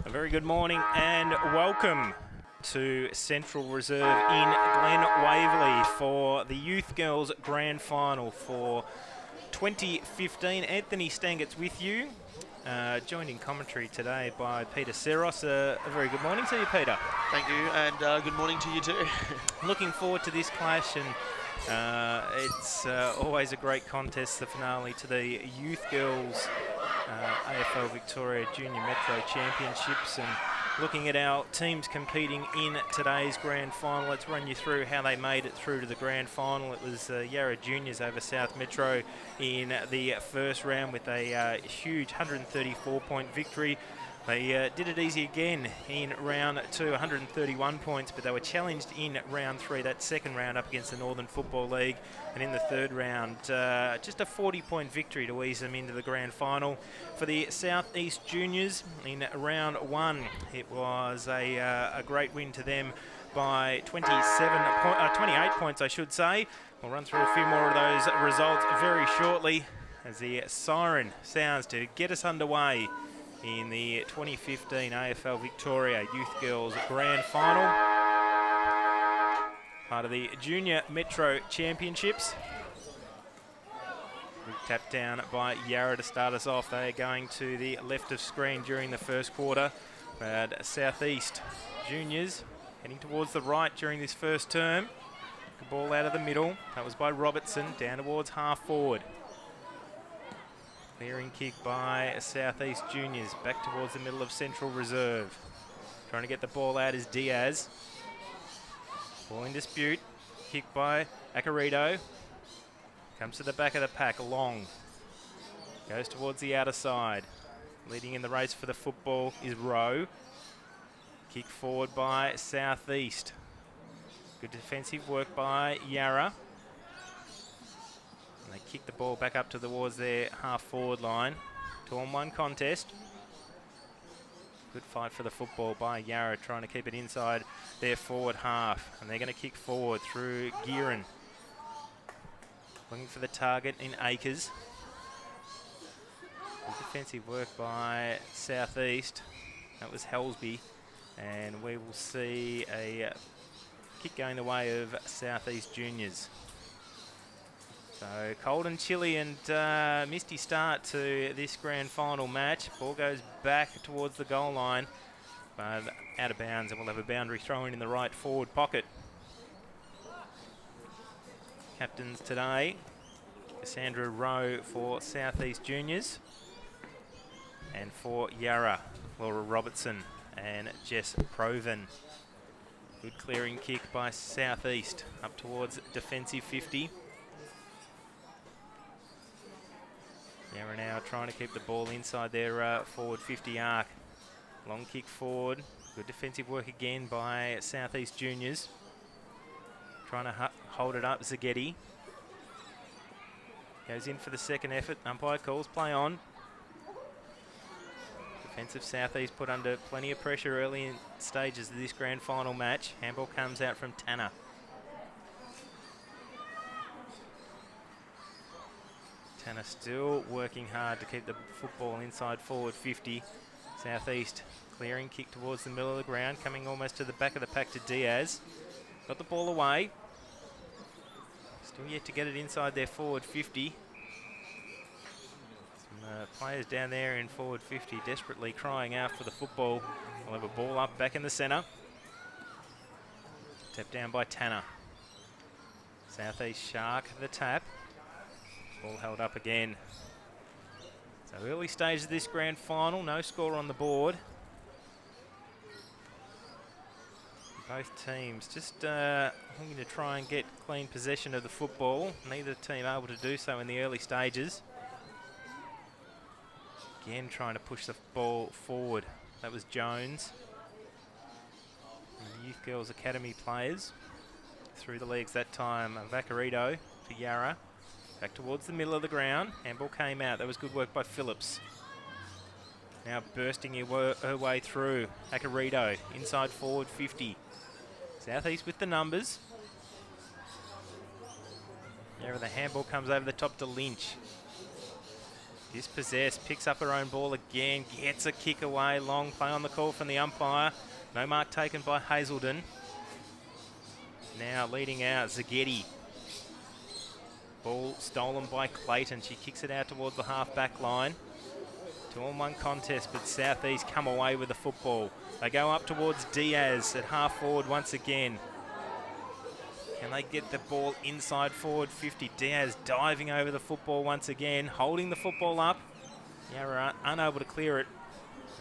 A very good morning and welcome to Central Reserve in Glen Waverley for the Youth Girls Grand Final for 2015. Anthony Stangett's with you, joined in commentary today by Peter Seros. A very good morning to you, Peter. Thank you, and good morning to you too. Looking forward to this clash, and it's always a great contest, the finale to the Youth Girls AFL Victoria Junior Metro Championships. And looking at our teams competing in today's grand final, let's run you through how they made it through to the grand final. It was Yarra Juniors over South Metro in the first round with a huge 134-point victory. They did it easy again in round 2, 131 points, but they were challenged in round 3, that second round up against the Northern Football League. And in the third round, just a 40-point victory to ease them into the grand final. For the South East Juniors in round 1, it was a great win to them by 28 points, I should say. We'll run through a few more of those results very shortly as the siren sounds to get us underway in the 2015 AFL Victoria Youth Girls Grand Final, part of the Junior Metro Championships. Tapped down by Yarra to start us off. They are going to the left of screen during the first quarter. But South East Juniors heading towards the right during this first term. Good ball out of the middle. That was by Robertson, down towards half forward. Clearing kick by South East Juniors, back towards the middle of Central Reserve. Trying to get the ball out is Diaz. Ball in dispute. Kick by Acarito. Comes to the back of the pack, long. Goes towards the outer side. Leading in the race for the football is Rowe. Kick forward by South East. Good defensive work by Yarra. And they kick the ball back up towards their half-forward line. 2-on-1 contest. Good fight for the football by Yarra, trying to keep it inside their forward half. And they're going to kick forward through Gietzmann. Looking for the target in Acres. Good defensive work by South East. That was Helsby. And we will see a kick going the way of South East Juniors. So cold and chilly and misty start to this grand final match. Ball goes back towards the goal line, but out of bounds, and we'll have a boundary throw-in in the right forward pocket. Captains today, Cassandra Rowe for South East Juniors, and for Yarra, Laura Robertson and Jess Proven. Good clearing kick by South East up towards defensive 50. Yarra now trying to keep the ball inside their forward 50 arc. Long kick forward. Good defensive work again by South East Juniors. Trying to hold it up. Zaghetti goes in for the second effort. Umpire calls play on. Defensive South East put under plenty of pressure early in stages of this grand final match. Handball comes out from Tanner. Tanner still working hard to keep the football inside forward 50. South East clearing kick towards the middle of the ground, coming almost to the back of the pack to Diaz. Got the ball away. Still yet to get it inside their forward 50. Some players down there in forward 50 desperately crying out for the football. We'll have a ball up back in the centre. Tapped down by Tanner. South East Shark the tap. Ball held up again. So early stage of this grand final, no score on the board. Both teams just looking to try and get clean possession of the football. Neither team able to do so in the early stages. Again trying to push the ball forward. That was Jones. And the Youth Girls Academy players through the legs that time. Vacarito to Yarra. Back towards the middle of the ground. Handball came out. That was good work by Phillips. Now bursting her way through. Acarito, inside forward 50. South East with the numbers. There the handball comes over the top to Lynch. Dispossessed, picks up her own ball again, gets a kick away, long play on the call from the umpire. No mark taken by Hazelden. Now leading out, Zagetti. Ball stolen by Clayton. She kicks it out towards the half-back line. 2-on-1 contest, but Southeast come away with the football. They go up towards Diaz at half-forward once again. Can they get the ball inside forward 50? Diaz diving over the football once again, holding the football up. Yarra unable to clear it.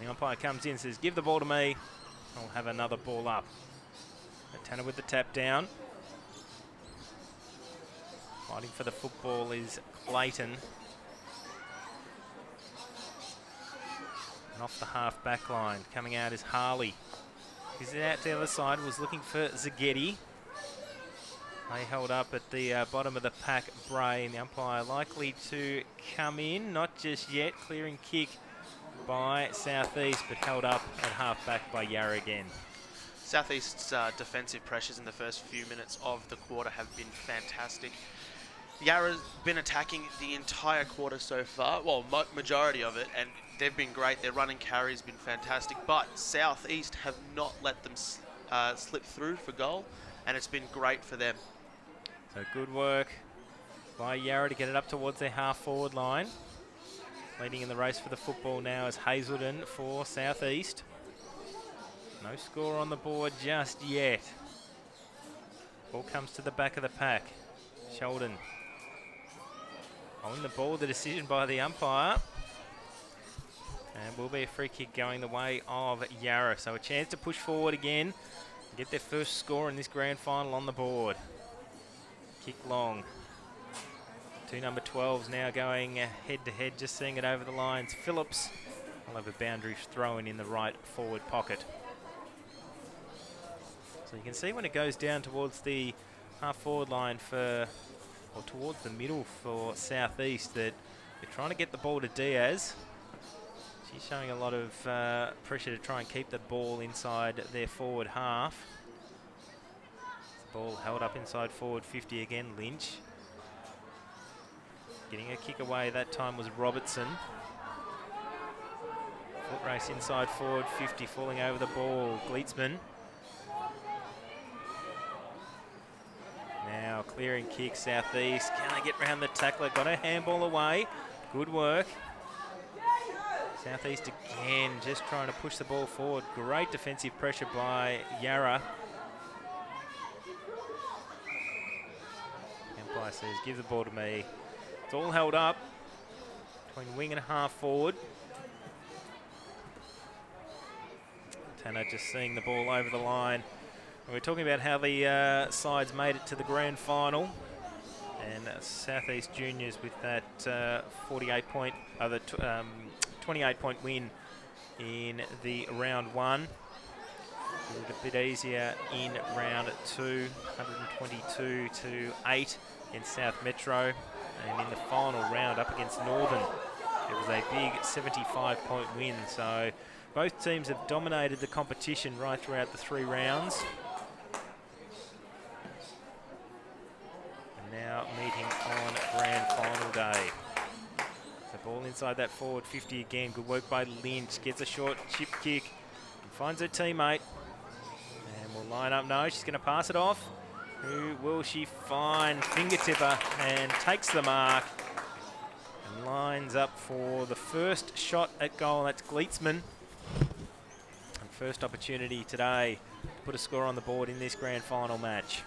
The umpire comes in and says, give the ball to me. I'll have another ball up. Tanner with the tap down. Fighting for the football is Clayton. And off the half-back line, coming out is Harley. He's out to the other side, was looking for Zagetti. They held up at the bottom of the pack, Bray, and the umpire likely to come in. Not just yet. Clearing kick by Southeast, but held up at half-back by Yarra again. Southeast's defensive pressures in the first few minutes of the quarter have been fantastic. Yarra's been attacking the entire quarter so far, well, majority of it, and they've been great. Their running carry has been fantastic, but Southeast have not let them slip through for goal, and it's been great for them. So good work by Yarra to get it up towards their half-forward line. Leading in the race for the football now is Hazelden for Southeast. No score on the board just yet. Ball comes to the back of the pack. Sheldon holding the ball, the decision by the umpire. And will be a free kick going the way of Yarra. So a chance to push forward again, get their first score in this grand final on the board. Kick long. Two number 12s now going head-to-head, just seeing it over the lines. Phillips will have a boundary throw in the right forward pocket. So you can see when it goes down towards the half-forward line or towards the middle for Southeast, that they're trying to get the ball to Diaz. She's showing a lot of pressure to try and keep the ball inside their forward half. The ball held up inside forward 50 again, Lynch. Getting a kick away that time was Robertson. Foot race inside forward 50, falling over the ball, Gietzmann. Now clearing kick, Southeast. Can they get round the tackler? Got a handball away. Good work. Southeast again, just trying to push the ball forward. Great defensive pressure by Yarra. Umpire says, give the ball to me. It's all held up between wing and half forward. Tanner just seeing the ball over the line. And we're talking about how the sides made it to the grand final. And Southeast Juniors with that 28-point win in the round one. A little bit easier in round two, 122-8 in South Metro. And in the final round up against Northern, it was a big 75-point win. So both teams have dominated the competition right throughout the 3 rounds. And now meeting on grand final day. The ball inside that forward 50 again. Good work by Lynch. Gets a short chip kick and finds her teammate. And will line up. No, she's going to pass it off. Who will she find? Fingertipper, and takes the mark and lines up for the first shot at goal. That's Gietzmann. And first opportunity today to put a score on the board in this grand final match.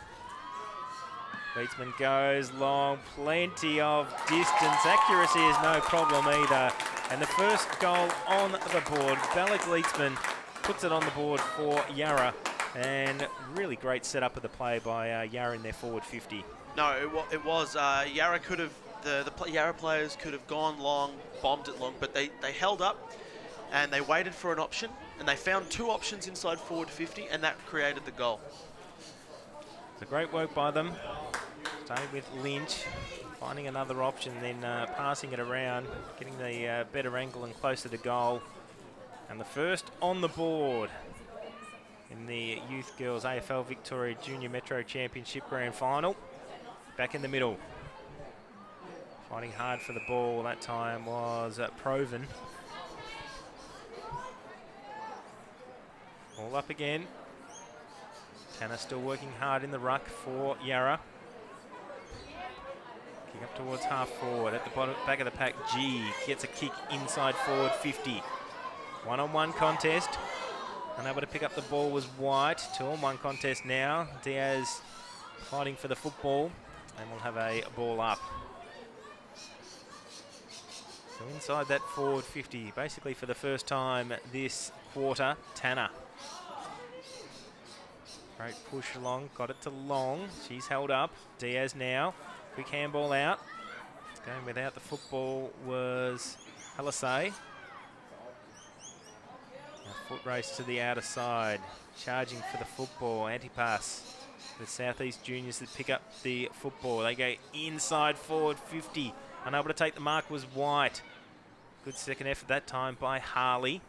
Gietzmann goes long, plenty of distance. Accuracy is no problem either. And the first goal on the board, Bella Gietzmann puts it on the board for Yarra. And really great setup of the play by Yarra in their forward 50. No, it was. Yarra could have, the Yarra players could have gone long, bombed it long, but they held up and they waited for an option, and they found 2 options inside forward 50, and that created the goal. So great work by them. Starting with Lynch, finding another option, then passing it around, getting the better angle and closer to goal. And the first on the board in the Youth Girls AFL Victoria Junior Metro Championship Grand Final. Back in the middle. Fighting hard for the ball that time was Proven. Ball up again. Tanner still working hard in the ruck for Yarra. Kick up towards half forward. At the bottom, back of the pack, G gets a kick inside forward 50. One-on-one contest. Unable to pick up the ball was White. 2-on-1 contest now. Diaz fighting for the football. And we'll have a ball up. So inside that forward 50, basically for the first time this quarter, Tanner. Great push along, got it to Long. She's held up. Diaz now. Quick handball out. Going without the football was Halaseh. A foot race to the outer side. Charging for the football. Anti-pass. The Southeast Juniors that pick up the football. They go inside forward 50. Unable to take the mark was White. Good second effort that time by Harley.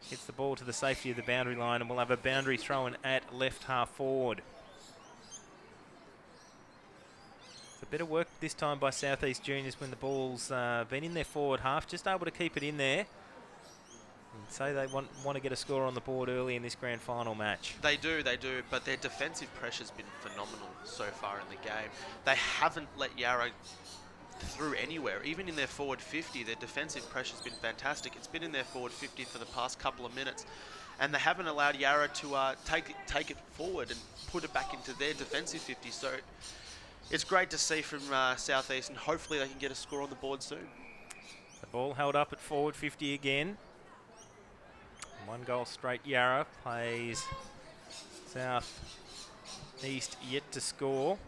Hits the ball to the safety of the boundary line, and we'll have a boundary throw-in at left half forward. It's a bit of work this time by Southeast Juniors when the ball's been in their forward half, just able to keep it in there. And say they want to get a score on the board early in this grand final match. They do, but their defensive pressure's been phenomenal so far in the game. They haven't let Yarra through anywhere. Even in their forward 50, their defensive pressure's been fantastic. It's been in their forward 50 for the past couple of minutes, and they haven't allowed Yarra to take it forward and put it back into their defensive 50. So it's great to see from Southeast, and hopefully they can get a score on the board soon. The ball held up at forward 50 again. 1 goal straight Yarra. Plays South East yet to score.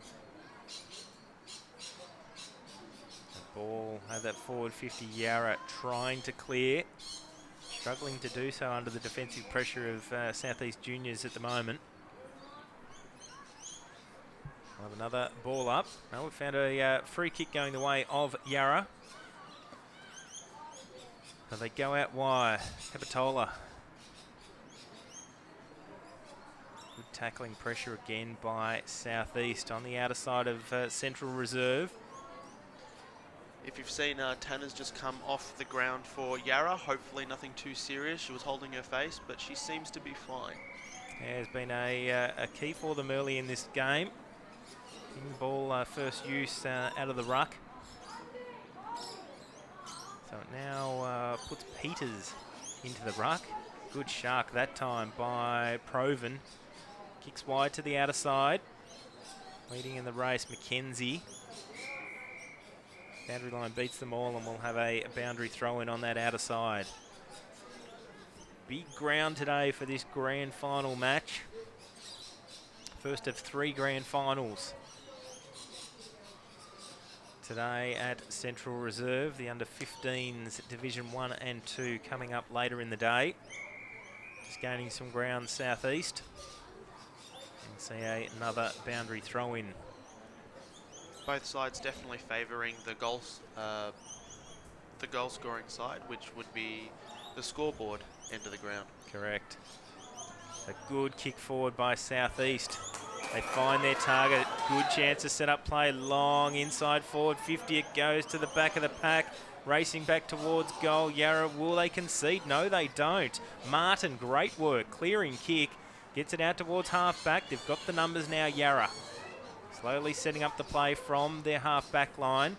The ball had that forward 50 Yarra trying to clear. Struggling to do so under the defensive pressure of Southeast Juniors at the moment. We'll have another ball up. Now we've found a free kick going the way of Yarra. So they go out wide. Capitola. Good tackling pressure again by Southeast on the outer side of Central Reserve. If you've seen Tanner's just come off the ground for Yarra, hopefully nothing too serious. She was holding her face, but she seems to be fine. Yeah, has been a key for them early in this game. In ball first use out of the ruck. So it now puts Peters into the ruck. Good shark that time by Proven. Kicks wide to the outer side. Leading in the race, Mackenzie. Boundary line beats them all, and we'll have a boundary throw-in on that outer side. Big ground today for this grand final match. First of 3 grand finals today at Central Reserve. The under-15s Division 1 and 2 coming up later in the day. Just gaining some ground Southeast. And see another boundary throw-in. Both sides definitely favouring the goal scoring side, which would be the scoreboard end of the ground. Correct. A good kick forward by Southeast. They find their target. Good chance to set up play. Long inside forward 50. It goes to the back of the pack. Racing back towards goal. Yarra, will they concede? No, they don't. Martin, great work. Clearing kick. Gets it out towards half back. They've got the numbers now, Yarra. Slowly setting up the play from their half-back line.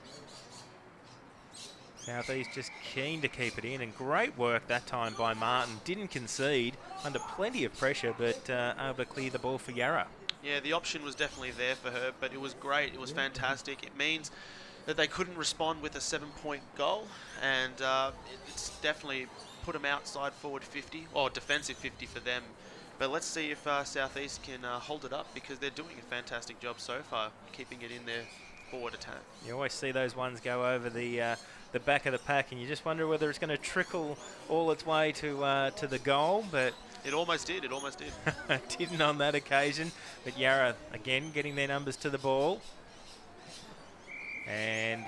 Southeast just keen to keep it in, and great work that time by Martin. Didn't concede, under plenty of pressure, but able to clear the ball for Yarra. Yeah, the option was definitely there for her, but it was great. It was fantastic. It means that they couldn't respond with a 7-point goal, and it's definitely put them outside forward 50, or defensive 50 for them. But let's see if Southeast can hold it up, because they're doing a fantastic job so far, keeping it in their forward attack. You always see those ones go over the back of the pack, and you just wonder whether it's going to trickle all its way to the goal. But it almost did. It almost did. Didn't on that occasion. But Yarra again getting their numbers to the ball, and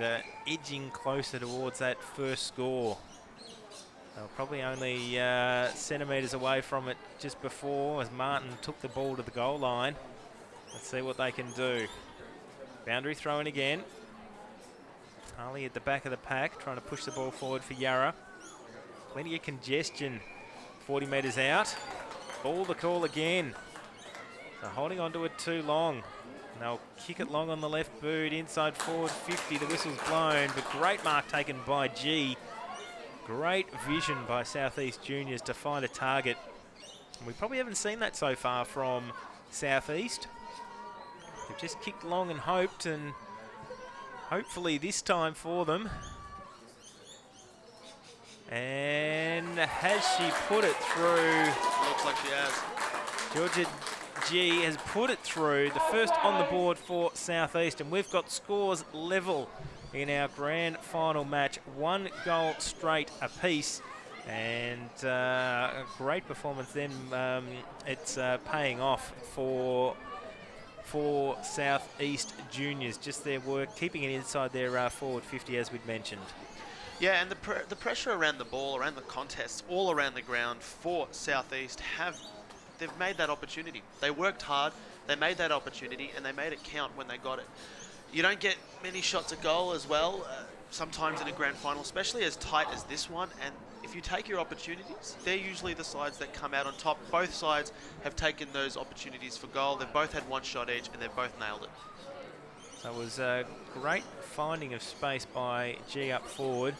edging closer towards that first score. They were probably only centimetres away from it just before, as Martin took the ball to the goal line. Let's see what they can do. Boundary throw in again. Harley at the back of the pack, trying to push the ball forward for Yarra. Plenty of congestion, 40 metres out. Ball the call again. So holding on to it too long. And they'll kick it long on the left boot, inside forward 50. The whistle's blown, but great mark taken by G. Great vision by Southeast Juniors to find a target. And we probably haven't seen that so far from Southeast. They've just kicked long and hoped, and hopefully this time for them. And has she put it through? Looks like she has. Georgia G has put it through. The first on the board for Southeast, and we've got scores level in our grand final match. 1 goal straight apiece. And a great performance then. It's paying off for Southeast Juniors. Just their work, keeping it inside their forward 50, as we'd mentioned. Yeah, and the pressure around the ball, around the contest, all around the ground for Southeast they've made that opportunity. They worked hard, they made that opportunity, and they made it count when they got it. You don't get many shots at goal as well, sometimes in a grand final, especially as tight as this one. And if you take your opportunities, they're usually the sides that come out on top. Both sides have taken those opportunities for goal. They've both had 1 shot each, and they've both nailed it. So it was a great finding of space by G up forward.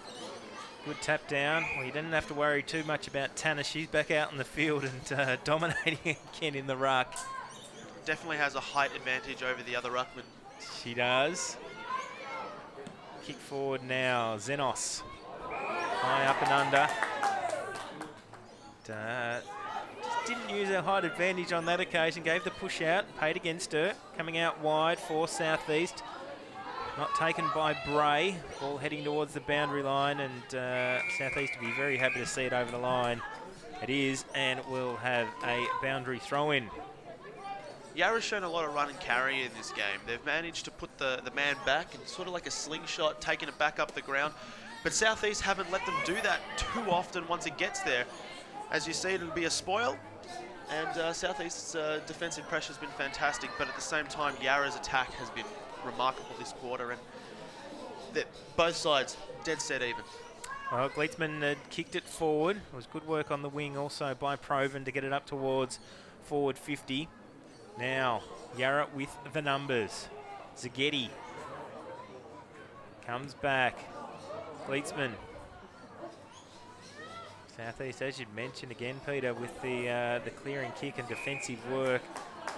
Good tap down. Well, you didn't have to worry too much about Tanner. She's back out in the field and dominating again in the ruck. Definitely has a height advantage over the other ruckman. She does. Kick forward now. Zenos. High up and under. Just didn't use her height advantage on that occasion. Gave the push out. Paid against her. Coming out wide for Southeast. Not taken by Bray. Ball heading towards the boundary line, and Southeast will be very happy to see it over the line. It is, and we'll have a boundary throw-in. Yarra's shown a lot of run and carry in this game. They've managed to put the man back and sort of like a slingshot, taking it back up the ground. But Southeast haven't let them do that too often once it gets there. As you see, it'll be a spoil. And Southeast's defensive pressure has been fantastic, but at the same time, Yarra's attack has been remarkable this quarter, and both sides dead set even. Well, Gietzmann had kicked it forward. It was good work on the wing also by Proven to get it up towards forward 50. Now, Yarra with the numbers. Zagetti comes back. Gietzmann. Southeast, as you'd mentioned again, Peter, with the clearing kick and defensive work.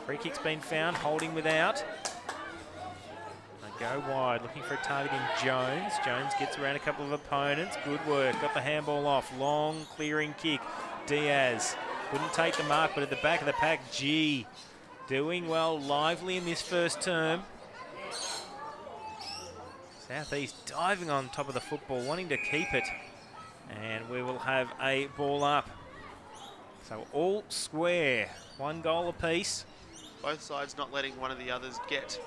Free kick's been found, holding without. They go wide, looking for a target in Jones. Jones gets around a couple of opponents. Good work, got the handball off. Long clearing kick. Diaz couldn't take the mark, but at the back of the pack, G doing well, lively in this first term. Southeast diving on top of the football, wanting to keep it. And we will have a ball up. So all square, 1 goal apiece. Both sides not letting one of the others get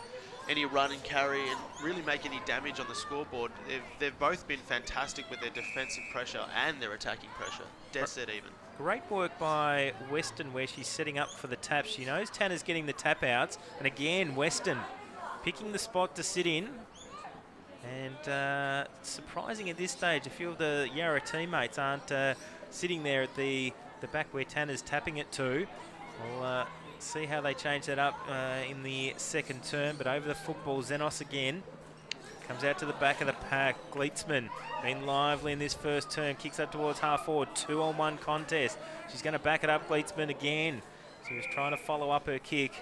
any run and carry and really make any damage on the scoreboard. They've both been fantastic with their defensive pressure and their attacking pressure. Dead set even. Great work by Weston where she's setting up for the tap. She knows Tanner's getting the tap outs. And again, Weston picking the spot to sit in. And surprising at this stage, a few of the Yarra teammates aren't sitting there at the back where Tanner's tapping it to. We'll see how they change that up in the second term. But over the football, Zenos again. Comes out to the back of the pack. Gietzmann been lively in this first term. Kicks up towards half forward. 2-on-1 contest. She's going to back it up, Gietzmann again. She was trying to follow up her kick.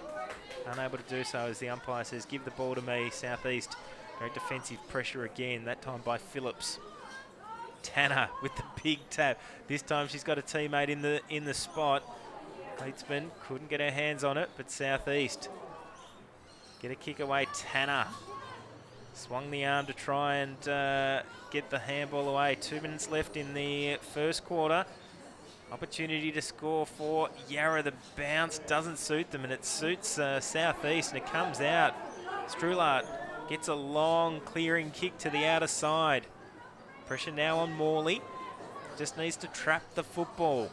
Unable to do so as the umpire says, give the ball to me, Southeast. Great defensive pressure again, that time by Phillips. Tanner with the big tap. This time she's got a teammate in the spot. Gietzmann couldn't get her hands on it, but Southeast get a kick away. Tanner swung the arm to try and get the handball away. 2 minutes left in the first quarter. Opportunity to score for Yarra. The bounce doesn't suit them, and it suits Southeast, and it comes out. Strulart gets a long clearing kick to the outer side. Pressure now on Morley. Just needs to trap the football.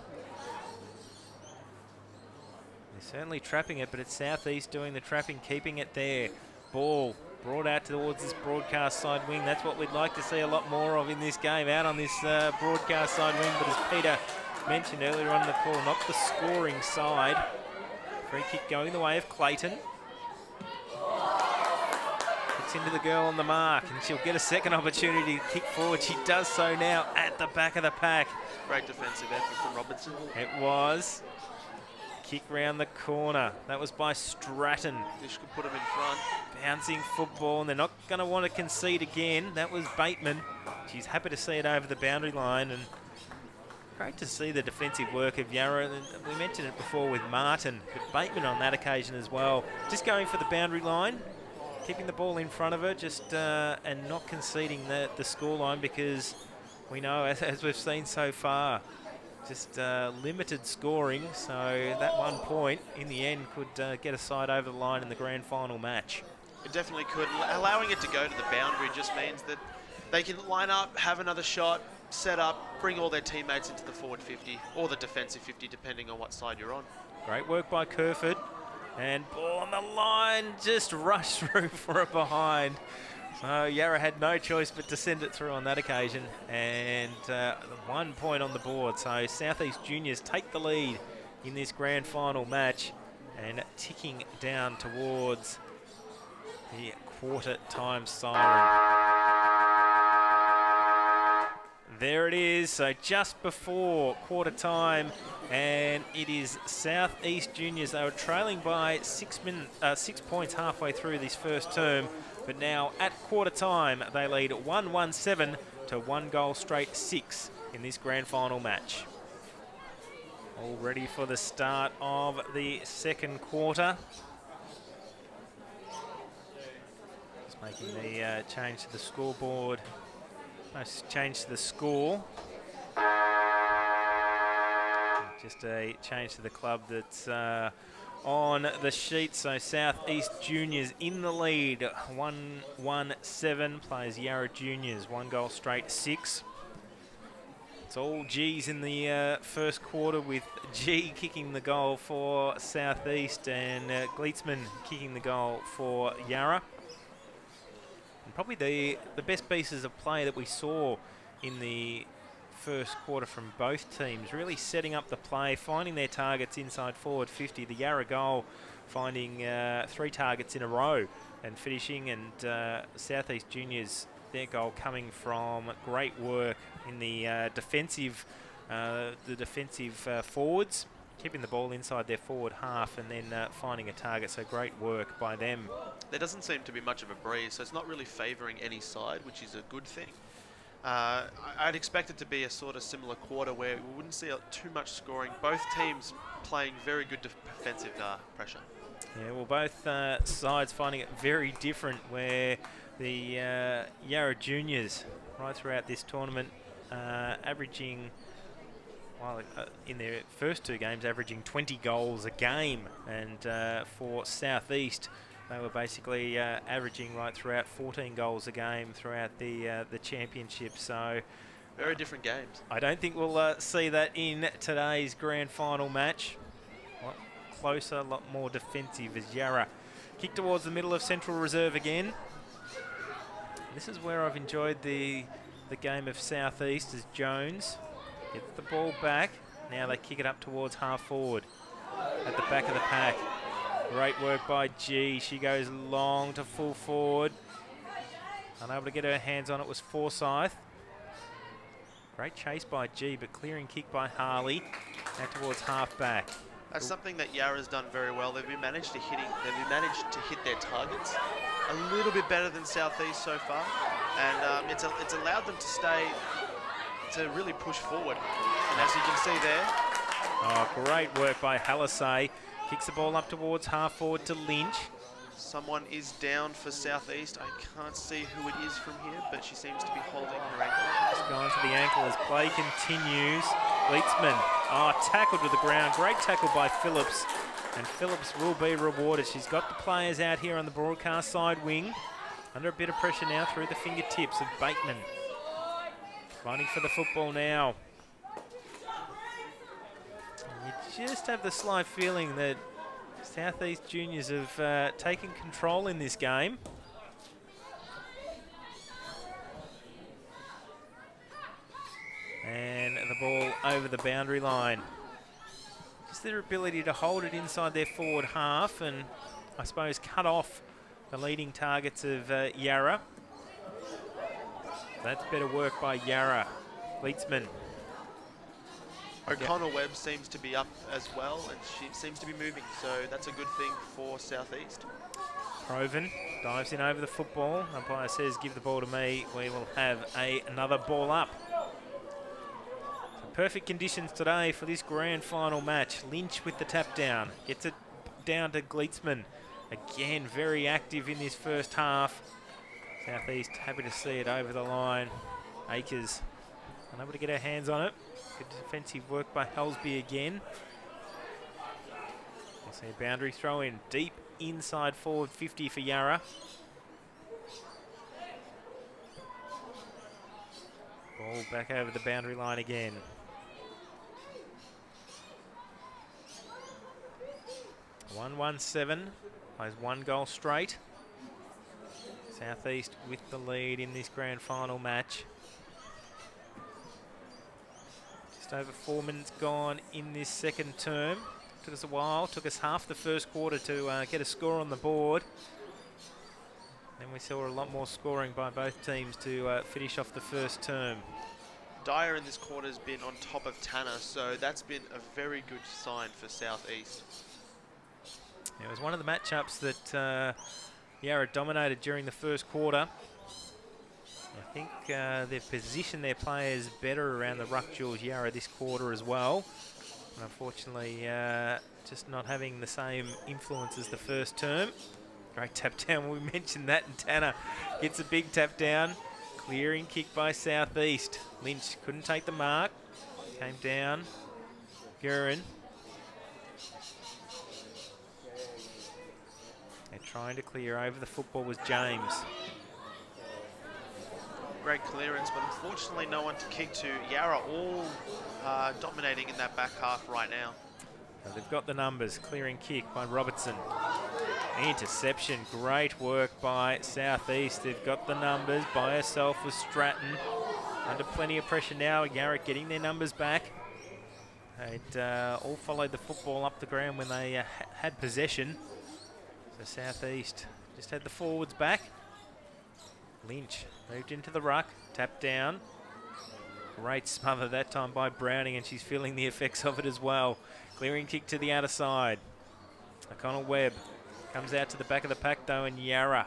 They're certainly trapping it, but it's Southeast doing the trapping, keeping it there. Ball brought out towards this broadcast side wing. That's what we'd like to see a lot more of in this game, out on this broadcast side wing. But as Peter mentioned earlier on the call, not the scoring side. Free kick going the way of Clayton. Gets into the girl on the mark, and she'll get a second opportunity to kick forward. She does so now at the back of the pack. Great defensive effort from Robertson. It was. Kick round the corner. That was by Stratton. This could put him in front. Bouncing football, and they're not going to want to concede again. That was Bateman. She's happy to see it over the boundary line, and great to see the defensive work of Yarra. We mentioned it before with Martin, but Bateman on that occasion as well. Just going for the boundary line, keeping the ball in front of her, just and not conceding the scoreline, because we know, as we've seen so far, just limited scoring. So that 1 point in the end could get a side over the line in the grand final match. It definitely could. Allowing it to go to the boundary just means that they can line up, have another shot, set up, bring all their teammates into the forward 50 or the defensive 50, depending on what side you're on. Great work by Kerford. And ball on the line, just rushed through for a behind. So Yarra had no choice but to send it through on that occasion. And 1 point on the board. So Southeast Juniors take the lead in this grand final match, and ticking down towards the quarter time siren. There it is, so just before quarter time, and it is Southeast Juniors. They were trailing by 6 points halfway through this first term, but now at quarter time they lead 1-1-7 to 1 goal straight 6 in this grand final match. All ready for the start of the second quarter. Just making the change to the scoreboard. Nice change to the score. Just a change to the club that's on the sheet. So Southeast Juniors in the lead, 1-1-7, plays Yarra Juniors, 1 goal straight 6. It's all G's in the first quarter, with G kicking the goal for Southeast and Gietzmann kicking the goal for Yarra. And probably the best pieces of play that we saw in the first quarter from both teams, really setting up the play, finding their targets inside forward 50. The Yarra goal finding 3 targets in a row and finishing, and Southeast Juniors, their goal coming from great work in the defensive forwards, keeping the ball inside their forward half and then finding a target. So great work by them. There doesn't seem to be much of a breeze, so it's not really favouring any side, which is a good thing. I'd expect it to be a sort of similar quarter where we wouldn't see too much scoring. Both teams playing very good defensive pressure. Yeah, well, both sides finding it very different, where the Yarra Juniors, right throughout this tournament, averaging, well, in their first 2 games, averaging 20 goals a game. And for Southeast, they were basically averaging right throughout 14 goals a game throughout the championship. So very different games. I don't think we'll see that in today's grand final match. A lot closer, a lot more defensive as Yarra kick towards the middle of Central Reserve again. This is where I've enjoyed the game of Southeast, as Jones gets the ball back. Now they kick it up towards half forward at the back of the pack. Great work by G. She goes long to full forward. Unable to get her hands on it was Forsyth. Great chase by G, but clearing kick by Harley. Now towards half back. That's something that Yarra's done very well. They've managed to hit their targets a little bit better than Southeast so far, and it's allowed them to really push forward. And as you can see there, oh, great work by Halaseh. Kicks the ball up towards half forward to Lynch. Someone is down for Southeast. I can't see who it is from here, but she seems to be holding her ankle. Just going for the ankle as play continues. Gietzmann, tackled to the ground. Great tackle by Phillips. And Phillips will be rewarded. She's got the players out here on the broadcast side wing. Under a bit of pressure now through the fingertips of Bateman. Running for the football now. You just have the slight feeling that Southeast Juniors have taken control in this game. over the boundary line. Just their ability to hold it inside their forward half and, I suppose, cut off the leading targets of Yarra. That's better work by Yarra. Gietzmann. O'Connor Webb seems to be up as well, and she seems to be moving, so that's a good thing for Southeast. Proven dives in over the football. Umpire says, give the ball to me. We will have another ball up. So perfect conditions today for this grand final match. Lynch with the tap down. Gets it down to Gietzmann. Again, very active in this first half. Southeast happy to see it over the line. Akers unable to get her hands on it. Good defensive work by Helsby again. We'll see a boundary throw in deep inside forward 50 for Yarra. Ball back over the boundary line again. (1-1-7) plays 1 goal straight. Southeast with the lead in this grand final match. Just over 4 minutes gone in this second term. Took us a while, took us half the first quarter to get a score on the board. Then we saw a lot more scoring by both teams to finish off the first term. Dyer in this quarter has been on top of Tanner, so that's been a very good sign for Southeast. It was one of the matchups that Yarra dominated during the first quarter. I think they've positioned their players better around the ruck jewels Yarra this quarter as well. And unfortunately, just not having the same influence as the first term. Great tap down, we mentioned that, and Tanner gets a big tap down. Clearing kick by Southeast. Lynch couldn't take the mark. Came down. Gurin. They're trying to clear over the football was James. Great clearance, but unfortunately no one to kick to. Yarra all dominating in that back half right now. So they've got the numbers. Clearing kick by Robertson. Interception. Great work by Southeast. They've got the numbers. By herself was Stratton. Under plenty of pressure now. Yarra getting their numbers back. They'd all followed the football up the ground when they had possession. So Southeast just had the forwards back. Lynch moved into the ruck. Tapped down. Great smother that time by Browning, and she's feeling the effects of it as well. Clearing kick to the outer side. O'Connor Webb comes out to the back of the pack though, and Yarra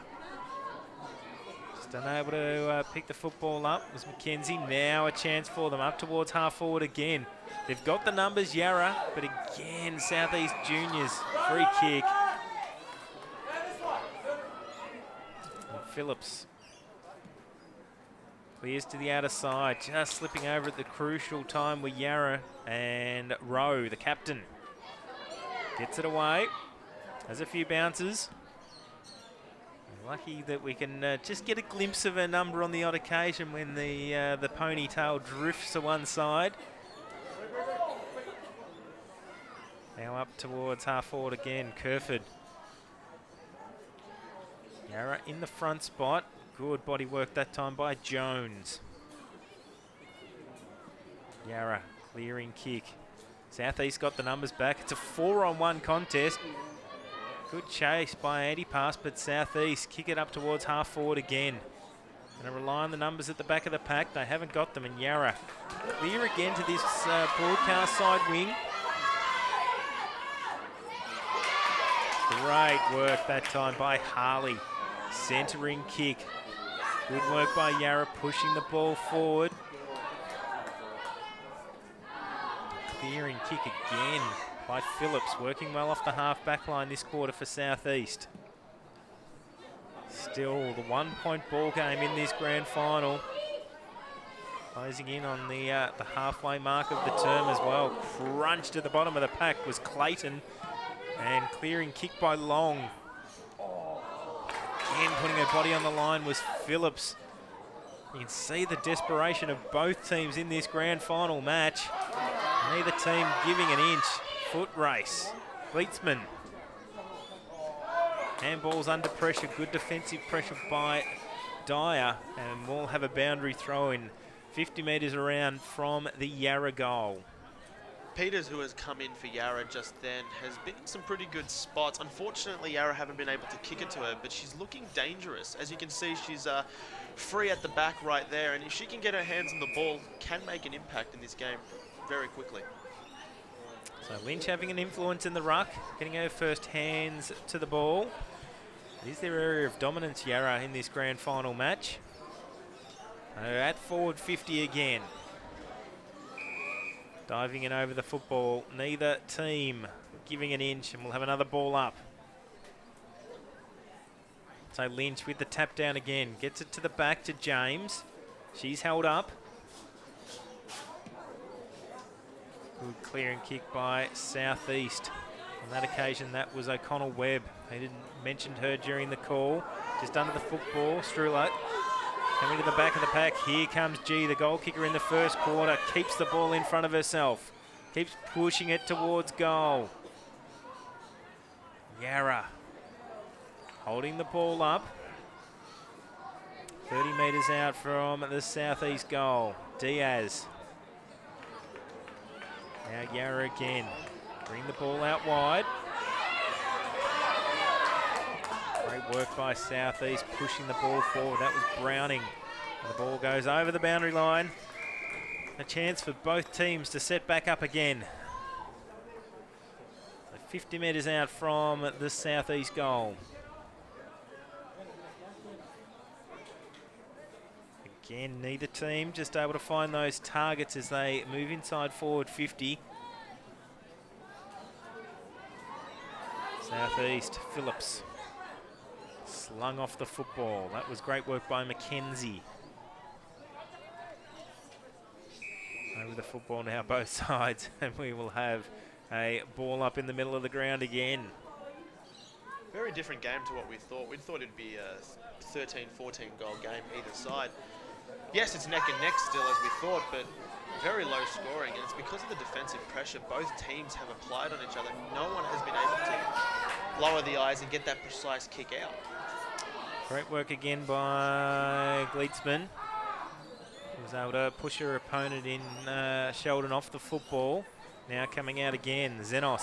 just unable to pick the football up. It was McKenzie. Now a chance for them up towards half forward again. They've got the numbers, Yarra, but again Southeast Juniors free kick. And Phillips clears to the outer side, just slipping over at the crucial time with Yarra, and Rowe, the captain, gets it away. Has a few bounces. Lucky that we can just get a glimpse of her number on the odd occasion when the ponytail drifts to one side. Now up towards half forward again, Kerford. Yarra in the front spot. Good body work that time by Jones. Yarra clearing kick. Southeast got the numbers back. It's a 4-on-1 contest. Good chase by anti-pass, but Southeast kick it up towards half forward again. Going to rely on the numbers at the back of the pack. They haven't got them, and Yarra clear again to this broadcast side wing. Great work that time by Harley. Centering kick. Good work by Yarra, pushing the ball forward. Clearing kick again by Phillips, working well off the half back line this quarter for Southeast. Still the 1-point ball game in this grand final. Closing in on the halfway mark of the term as well. Crunched at the bottom of the pack was Clayton, and clearing kick by Long. Again, putting her body on the line was Phillips. You can see the desperation of both teams in this grand final match. Neither team giving an inch. Foot race. Gietzmann. Handballs under pressure. Good defensive pressure by Dyer. And we'll have a boundary throw in 50 metres around from the Yarra goal. Peters, who has come in for Yarra just then, has been in some pretty good spots. Unfortunately, Yarra haven't been able to kick it to her, but she's looking dangerous. As you can see, she's free at the back right there, and if she can get her hands on the ball, can make an impact in this game very quickly. So Lynch having an influence in the ruck, getting her first hands to the ball. It is their area of dominance, Yarra, in this grand final match. At forward 50 again. Diving in over the football. Neither team giving an inch, and we'll have another ball up. So Lynch with the tap down again. Gets it to the back to James. She's held up. Good clearing kick by Southeast. On that occasion, that was O'Connell Webb. They didn't mention her during the call. Just under the football, Strulot. Coming to the back of the pack, here comes G, the goal kicker in the first quarter. Keeps the ball in front of herself. Keeps pushing it towards goal. Yarra holding the ball up. 30 metres out from the Southeast goal. Diaz. Now Yarra again. Bring the ball out wide. Great work by Southeast, pushing the ball forward. That was Browning. And the ball goes over the boundary line. A chance for both teams to set back up again. So 50 metres out from the Southeast goal. Again, neither team just able to find those targets as they move inside forward 50. Southeast, Phillips. Slung off the football. That was great work by Mackenzie. Over the football now, both sides, and we will have a ball up in the middle of the ground again. Very different game to what we thought. We thought it'd be a 13-14 goal game either side. Yes, it's neck and neck still as we thought, but very low scoring, and it's because of the defensive pressure both teams have applied on each other. No one has been able to lower the eyes and get that precise kick out. Great work again by Gietzmann. Was able to push her opponent in, Sheldon off the football. Now coming out again, Zenos.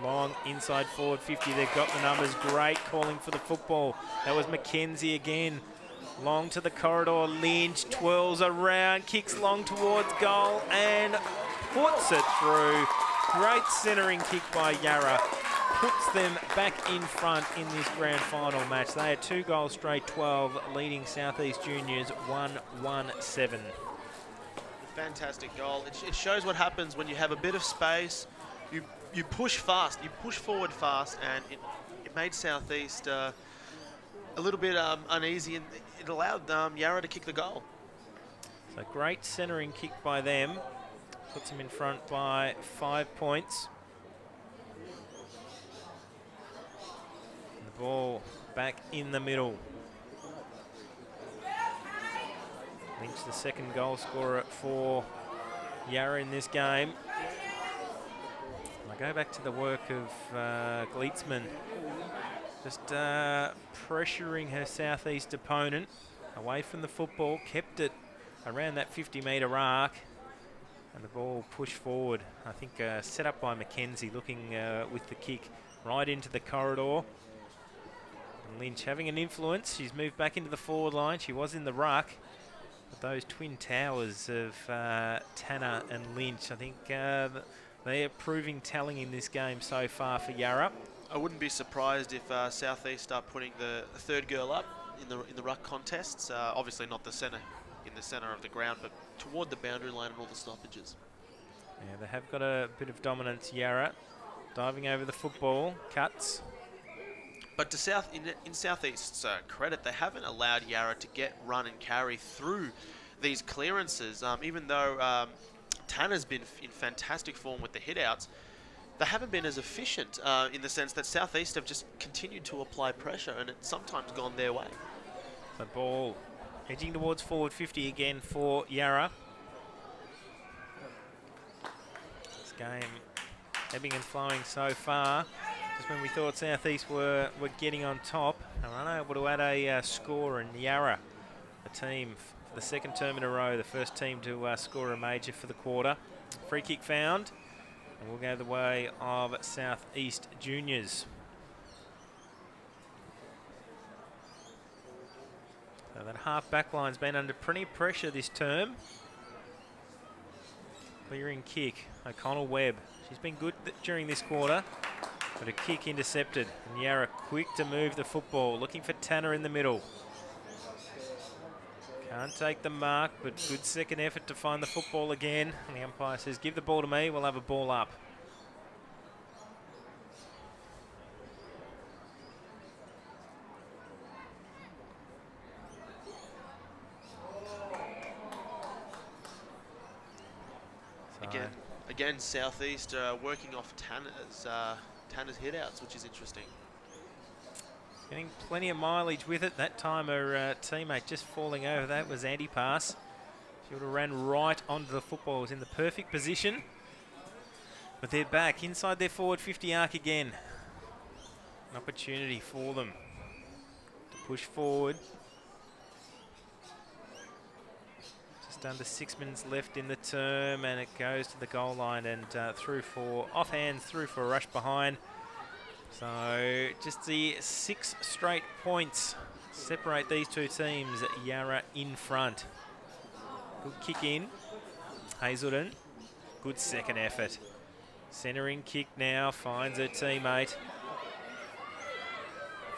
Long inside forward 50, they've got the numbers, great calling for the football. That was Mackenzie again. Long to the corridor, Lynch twirls around, kicks long towards goal and puts it through. Great centering kick by Yarra. Puts them back in front in this grand final match. They are 2 goals straight, 12, leading Southeast Juniors 1-1-7. Fantastic goal. It shows what happens when you have a bit of space. You push fast, you push forward fast, and it made Southeast a little bit uneasy, and it allowed Yarra to kick the goal. So great centering kick by them. Puts them in front by 5 points. And the ball back in the middle. Lynch, the second goal scorer for Yarra in this game. I go back to the work of Gietzmann. Just pressuring her Southeast opponent away from the football, kept it around that 50-metre arc, and the ball pushed forward. I think set up by Mackenzie, looking with the kick right into the corridor. And Lynch having an influence. She's moved back into the forward line. She was in the ruck. But those twin towers of Tanner and Lynch, I think they are proving telling in this game so far for Yarra. I wouldn't be surprised if Southeast start putting the third girl up in the ruck contests. Obviously not the centre, in the centre of the ground, but toward the boundary line and all the stoppages. Yeah, they have got a bit of dominance, Yarra. Diving over the football, cuts. But to in Southeast's credit, they haven't allowed Yarra to get run and carry through these clearances. Even though Tanner's been in fantastic form with the hit-outs, they haven't been as efficient in the sense that Southeast have just continued to apply pressure, and it's sometimes gone their way. The ball edging towards forward 50 again for Yarra. This game ebbing and flowing so far. Just when we thought Southeast were getting on top, they were unable to add a score, and Yarra, a team for the second term in a row, the first team to score a major for the quarter. Free kick found. And we'll go the way of Southeast Juniors. So that half back line's been under plenty of pressure this term. Clearing kick, O'Connell Webb. She's been good during this quarter, but a kick intercepted. And Yarra quick to move the football, looking for Tanner in the middle. Can't take the mark, but good second effort to find the football again. And the umpire says, give the ball to me, we'll have a ball up. Again, Southeast working off Tanner's hit-outs, which is interesting. Getting plenty of mileage with it. That time her teammate just falling over. That was anti-pass. She would have ran right onto the football. Was in the perfect position. But they're back inside their forward 50 arc again. An opportunity for them to push forward. Just under 6 minutes left in the term, and it goes to the goal line and through for offhands, through for a rush behind. So just the 6 straight points separate these two teams. Yarra in front. Good kick in. Hazelden. Good second effort. Centering kick now. Finds her teammate.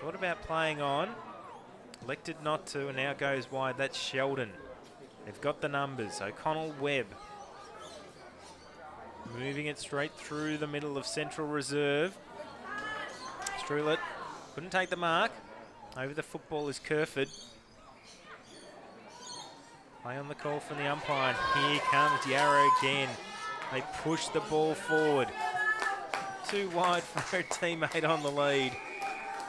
Thought about playing on. Elected not to, and now goes wide. That's Sheldon. They've got the numbers. O'Connell Webb. Moving it straight through the middle of Central Reserve. Strulet couldn't take the mark. Over the football is Kerford. Play on the call from the umpire. Here comes Yarra again. They push the ball forward. Too wide for her teammate on the lead.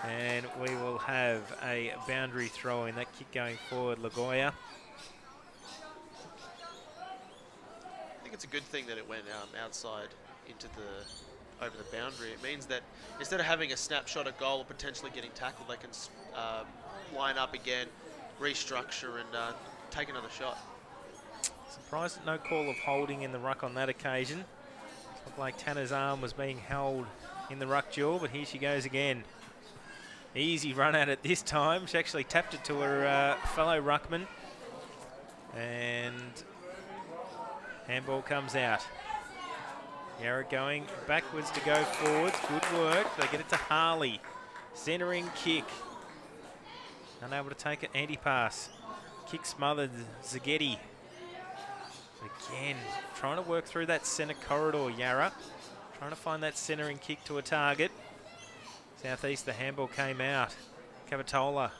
And we will have a boundary throw in. That kick going forward, Lagioia. I think it's a good thing that it went outside into over the boundary. It means that instead of having a snapshot at goal or potentially getting tackled, they can line up again, restructure, and take another shot. Surprised that no call of holding in the ruck on that occasion. It looked like Tanner's arm was being held in the ruck duel, but here she goes again. Easy run at it this time. She actually tapped it to her fellow ruckman. And handball comes out. Yarra going backwards to go forwards. Good work. They get it to Harley. Centering kick. Unable to take it. Anti-pass. Kick smothered. Zagetti. Again, trying to work through that centre corridor, Yarra. Trying to find that centering kick to a target. Southeast, the handball came out. Cavatola.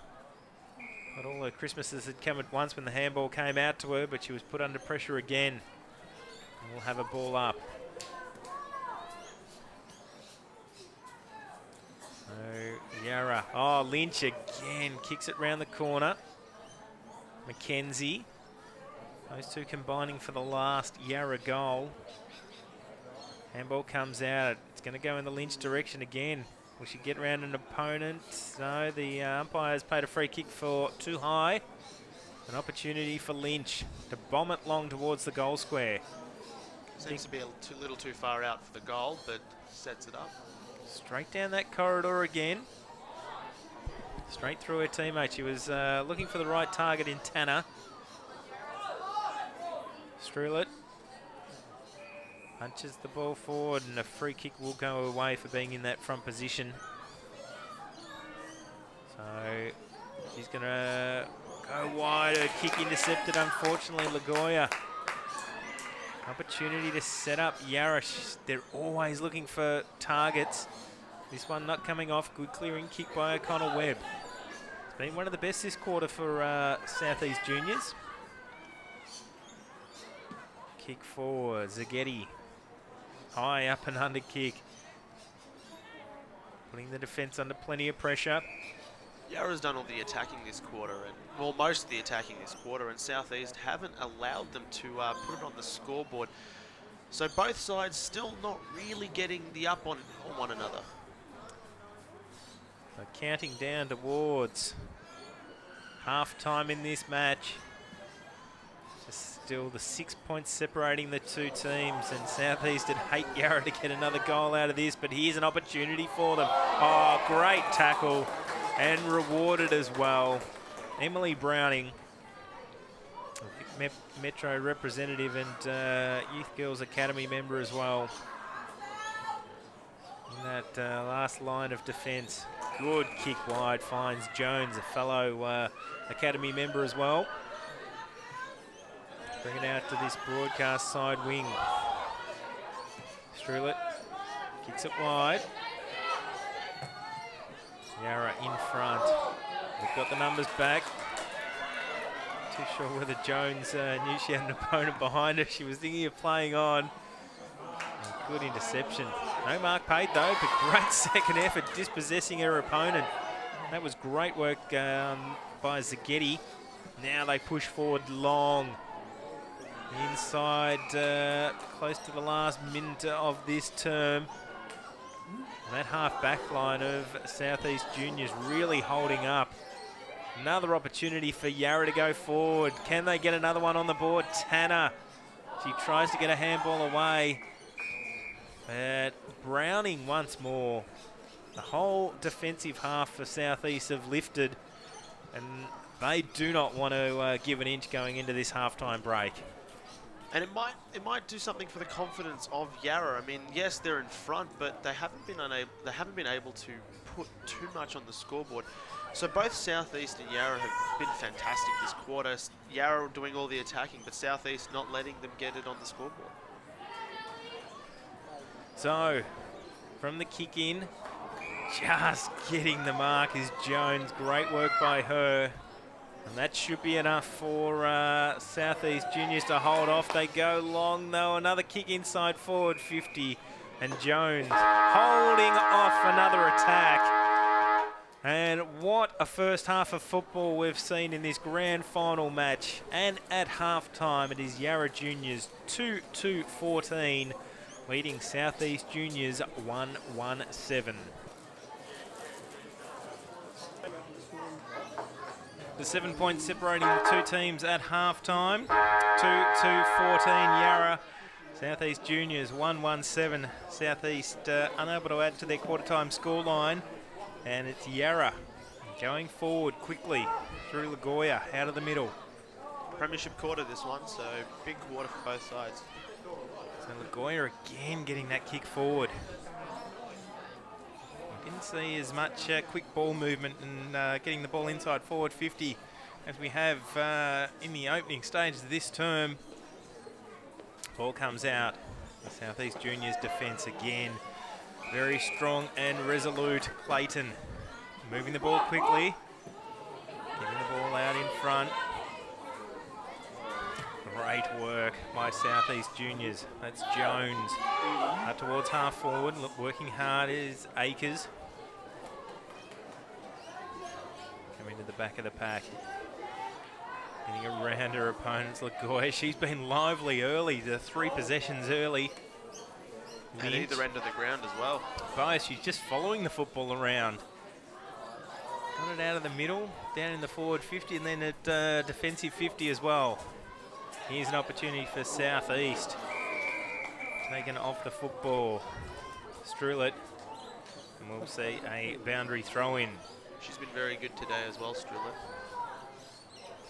Not all her Christmases had come at once when the handball came out to her, but she was put under pressure again. And we'll have a ball up. So Yarra. Oh, Lynch again kicks it round the corner. Mackenzie. Those two combining for the last Yarra goal. Handball comes out. It's going to go in the Lynch direction again. Will she get around an opponent? No, the umpire's paid a free kick for too high. An opportunity for Lynch to bomb it long towards the goal square. Seems to be a little too far out for the goal, but sets it up. Straight down that corridor again. Straight through her teammate. She was looking for the right target in Tanner. Strulet punches the ball forward, and a free kick will go away for being in that front position. So she's going to go wide. Her kick intercepted, unfortunately, Lagioia. Opportunity to set up Yarra. They're always looking for targets. This one not coming off. Good clearing kick by O'Connell Webb. It's been one of the best this quarter for Southeast Juniors. Kick for Zagetti. High up and under kick. Putting the defence under plenty of pressure. Yarra's done all the attacking this quarter, and well, most of the attacking this quarter, and Southeast haven't allowed them to put it on the scoreboard. So both sides still not really getting the up on one another. So counting down towards half time in this match. Just still the 6 points separating the two teams, and Southeast would hate Yarra to get another goal out of this, but here's an opportunity for them. Oh, great tackle, and rewarded as well. Emily Browning, Metro representative and Youth Girls Academy member as well. In that last line of defence. Good kick wide, finds Jones, a fellow Academy member as well. Bring it out to this broadcast side wing. Strulett kicks it wide. Yarra in front. We've got the numbers back. Too sure whether Jones knew she had an opponent behind her. She was thinking of playing on. Good interception. No mark paid though, but great second effort dispossessing her opponent. That was great work by Zaghetti. Now they push forward long. Inside, close to the last minute of this term. And that half back line of Southeast Juniors really holding up. Another opportunity for Yarra to go forward. Can they get another one on the board? Tanner, she tries to get a handball away. But Browning once more. The whole defensive half for Southeast have lifted, and they do not want to give an inch going into this halftime break. And it might do something for the confidence of Yarra. I mean, yes, they're in front, but they haven't been able to put too much on the scoreboard. So both Southeast and Yarra have been fantastic this quarter. Yarra doing all the attacking, but Southeast not letting them get it on the scoreboard. So, from the kick in, just getting the mark is Jones. Great work by her. And that should be enough for Southeast Juniors to hold off. They go long though. Another kick inside forward 50. And Jones holding off another attack. And what a first half of football we've seen in this grand final match. And at halftime, it is Yarra Juniors 2-14. Leading Southeast Juniors 1-17. The 7 points separating the two teams at halftime. 2-14 Yarra. Southeast Juniors 1-17. Southeast unable to add to their quarter-time scoreline. And it's Yarra going forward quickly through Lagioia, out of the middle. Premiership quarter this one, so big quarter for both sides. So Lagioia again getting that kick forward. We didn't see as much quick ball movement and getting the ball inside forward 50 as we have in the opening stages of this term. Ball comes out. The Southeast Juniors defence again. Very strong and resolute. Clayton moving the ball quickly. Getting the ball out in front. Great work by Southeast Juniors. That's Jones. Out towards half forward. Working hard is Akers. Coming to the back of the pack. Getting around her opponents. Lagioia, she's been lively early. The 3 possessions early. At either end of the ground as well. Bias, she's just following the football around. Got it out of the middle, down in the forward 50, and then at defensive 50 as well. Here's an opportunity for Southeast. Taken off the football. Strulett. And we'll see a boundary throw-in. She's been very good today as well, Strulett.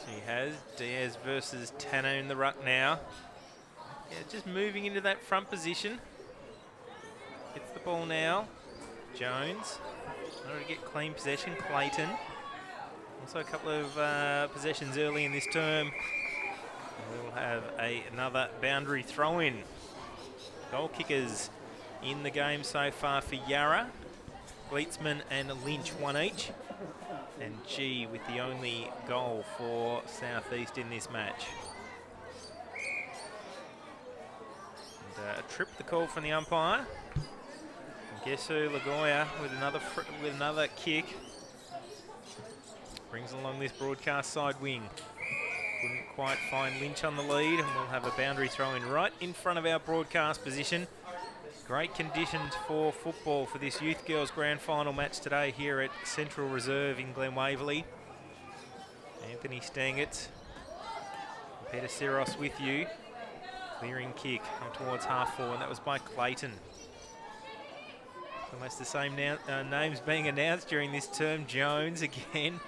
She has. Diaz versus Tanner in the ruck now. Yeah, just moving into that front position. Gets the ball now. Jones. In order to get clean possession, Clayton. Also a couple of possessions early in this term. We'll have another boundary throw-in. Goal kickers in the game so far for Yarra. Gietzmann and Lynch, 1 each. And G with the only goal for Southeast in this match. And, a trip the call from the umpire. And guess who? Lagioia with another kick. Brings along this broadcast side wing. Couldn't quite find Lynch on the lead, and we'll have a boundary throw-in right in front of our broadcast position. Great conditions for football for this Youth Girls Grand Final match today here at Central Reserve in Glen Waverley. Anthony Stangetz Peter Siros with you. Clearing kick come towards half forward, and that was by Clayton. Almost the same names being announced during this term. Jones again.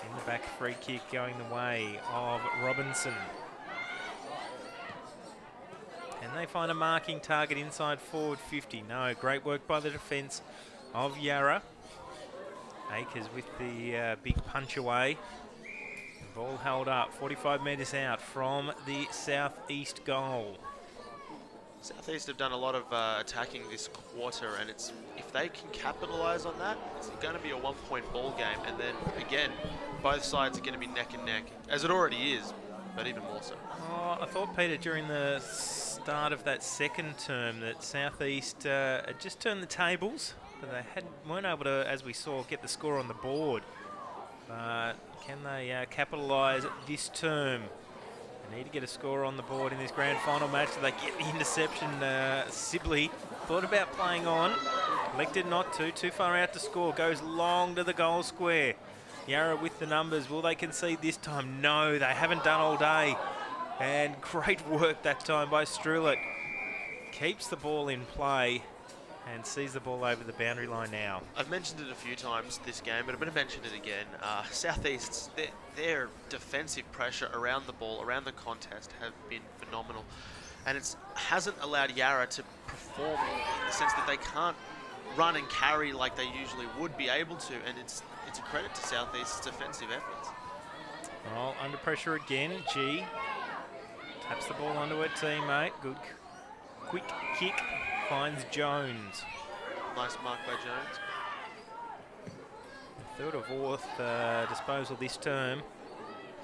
In the back, free kick going the way of Robinson. And they find a marking target inside forward 50. No, great work by the defence of Yarra. Akers with the big punch away. The ball held up, 45 metres out from the southeast goal. Southeast have done a lot of attacking this quarter, and it's if they can capitalise on that, it's going to be a one-point ball game. And then again, both sides are going to be neck and neck, as it already is, but even more so. Oh, I thought, Peter, during the start of that second term that Southeast had just turned the tables, but they weren't able to, as we saw, get the score on the board. But can they capitalise this term? They need to get a score on the board in this grand final match. So they get the interception. Sibley thought about playing on, elected not to. Too far out to score. Goes long to the goal square. Yarra with the numbers. Will they concede this time? No, they haven't done all day. And great work that time by Strulet. Keeps the ball in play and sees the ball over the boundary line now. I've mentioned it a few times this game, but I'm going to mention it again. Southeast's, their defensive pressure around the ball, around the contest, have been phenomenal. And it hasn't allowed Yarra to perform in the sense that they can't run and carry like they usually would be able to. And it's a credit to Southeast's defensive efforts. Well, under pressure again. G taps the ball onto her teammate. Good quick kick. Finds Jones. Nice mark by Jones. Third or fourth disposal this term.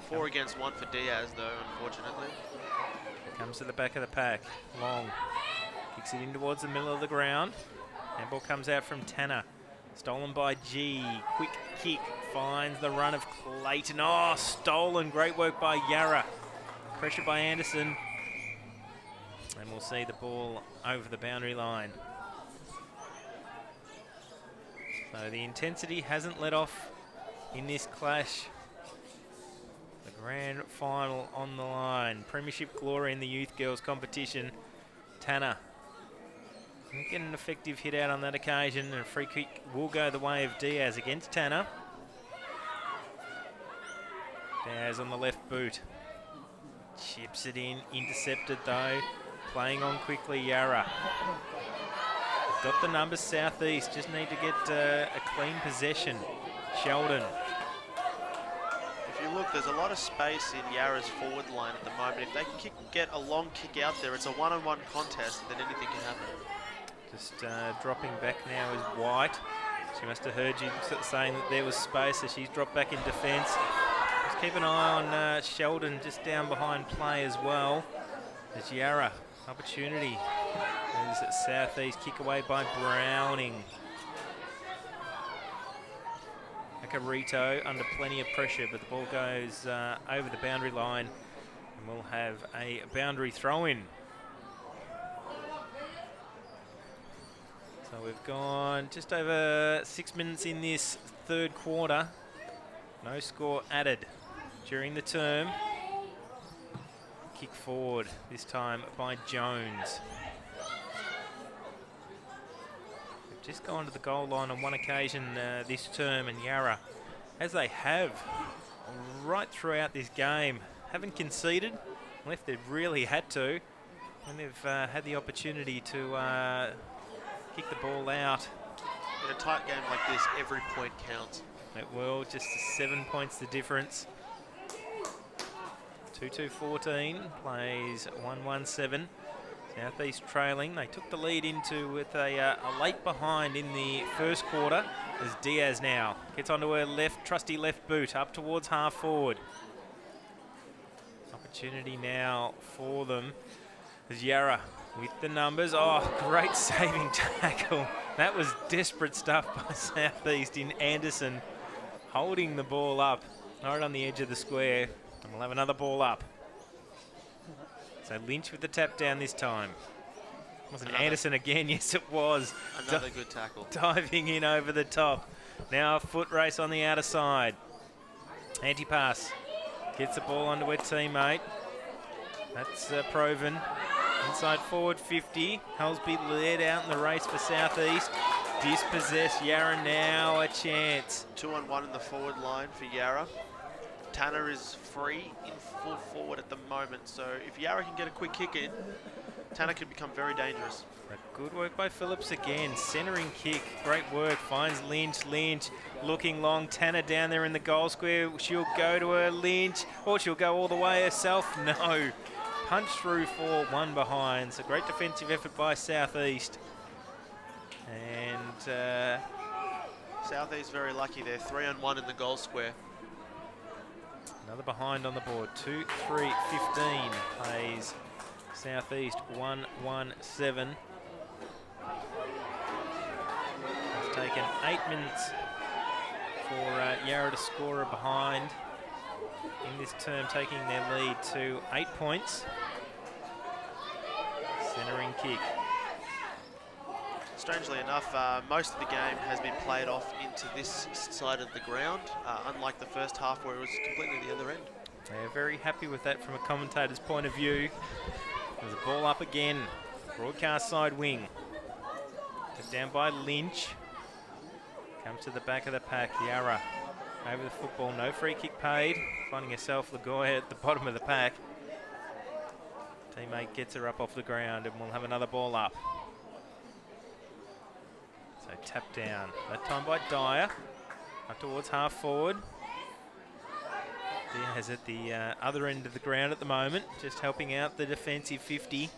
4 against 1 for Diaz, though, unfortunately. Comes to the back of the pack. Long. Kicks it in towards the middle of the ground. Handball comes out from Tanner. Stolen by G. Quick kick. Finds the run of Clayton. Oh, stolen. Great work by Yarra. Pressure by Anderson. And we'll see the ball over the boundary line. So the intensity hasn't let off in this clash. The grand final on the line. Premiership glory in the youth girls competition. Tanner didn't get an effective hit out on that occasion, and a free kick will go the way of Diaz against Tanner. Diaz on the left boot. Chips it in, intercepted though. Playing on quickly, Yarra. Got the numbers Southeast, just need to get a clean possession. Sheldon. If you look, there's a lot of space in Yarra's forward line at the moment. If they can get a long kick out there, it's a one-on-one contest, then anything can happen. Just dropping back now is White. She must have heard you saying that there was space, so she's dropped back in defence. Just keep an eye on Sheldon just down behind play as well. There's Yarra. Opportunity. There's a Southeast kick away by Browning. Acarito under plenty of pressure, but the ball goes over the boundary line, and we'll have a boundary throw-in. So we've gone just over 6 minutes in this third quarter. No score added during the term. Kick forward, this time by Jones. They've just gone to the goal line on one occasion this term, and Yarra, as they have right throughout this game, haven't conceded, unless they've really had to, when they've had the opportunity to kick the ball out. In a tight game like this, every point counts. It will, just 7 points the difference. 2-2-14, plays 1-1-7. Southeast trailing. They took the lead into with a late behind in the first quarter. As Diaz now gets onto her left, trusty left boot, up towards half forward. Opportunity now for them. As Yarra with the numbers. Oh, great saving tackle. That was desperate stuff by Southeast in Anderson, holding the ball up right on the edge of the square. And we'll have another ball up. So Lynch with the tap down this time. Wasn't Anderson again? Yes, it was. Another good tackle. Diving in over the top. Now a foot race on the outer side. Anti-pass Gets the ball onto her teammate. That's Proven. Inside forward 50. Helsby led out in the race for Southeast. Dispossessed. Yarra now a chance. 2-on-1 in the forward line for Yarra. Tanner is free in full forward at the moment, so if Yarra can get a quick kick in, Tanner can become very dangerous. But good work by Phillips again. Centering kick. Great work. Finds Lynch. Lynch looking long. Tanner down there in the goal square. She'll go to her. Lynch. Or she'll go all the way herself. No. Punch through for one behind. So great defensive effort by Southeast. And Southeast very lucky there. 3-on-1 in the goal square. another behind on the board. 2-3-15 plays Southeast 1-1-7. It's taken 8 minutes for Yarra to score a behind. In this term, taking their lead to 8 points. Centering kick. Strangely enough, most of the game has been played off into this side of the ground, unlike the first half where it was completely the other end. They're very happy with that from a commentator's point of view. There's a ball up again. Broadcast side wing. Put down by Lynch. Comes to the back of the pack. Yarra over the football. No free kick paid. Finding herself Lagioia at the bottom of the pack. Teammate gets her up off the ground and we'll have another ball up. So tap down. That time by Dyer. Up towards half forward. Diaz at the other end of the ground at the moment, just helping out the defensive 50.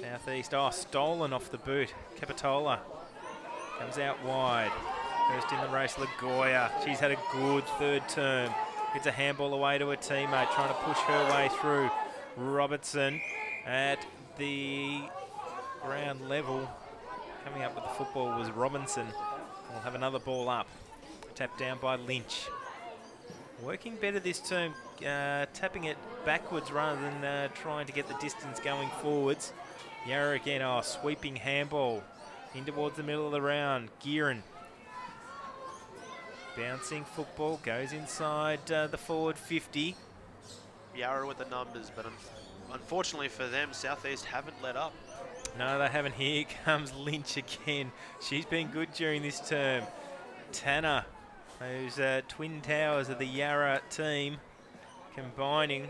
Southeast, stolen off the boot. Capitola comes out wide. First in the race, Lagioia. She's had a good third term. Gets a handball away to her teammate, trying to push her way through. Robertson at the ground level. Coming up with the football was Robinson. We'll have another ball up. Tapped down by Lynch. Working better this term, tapping it backwards rather than trying to get the distance going forwards. Yarra again, sweeping handball. In towards the middle of the round, Gearin. Bouncing football, goes inside the forward 50. Yarra with the numbers, but unfortunately for them, Southeast haven't let up. No, they haven't. Here comes Lynch again. She's been good during this term. Tanner, those twin towers of the Yarra team, combining.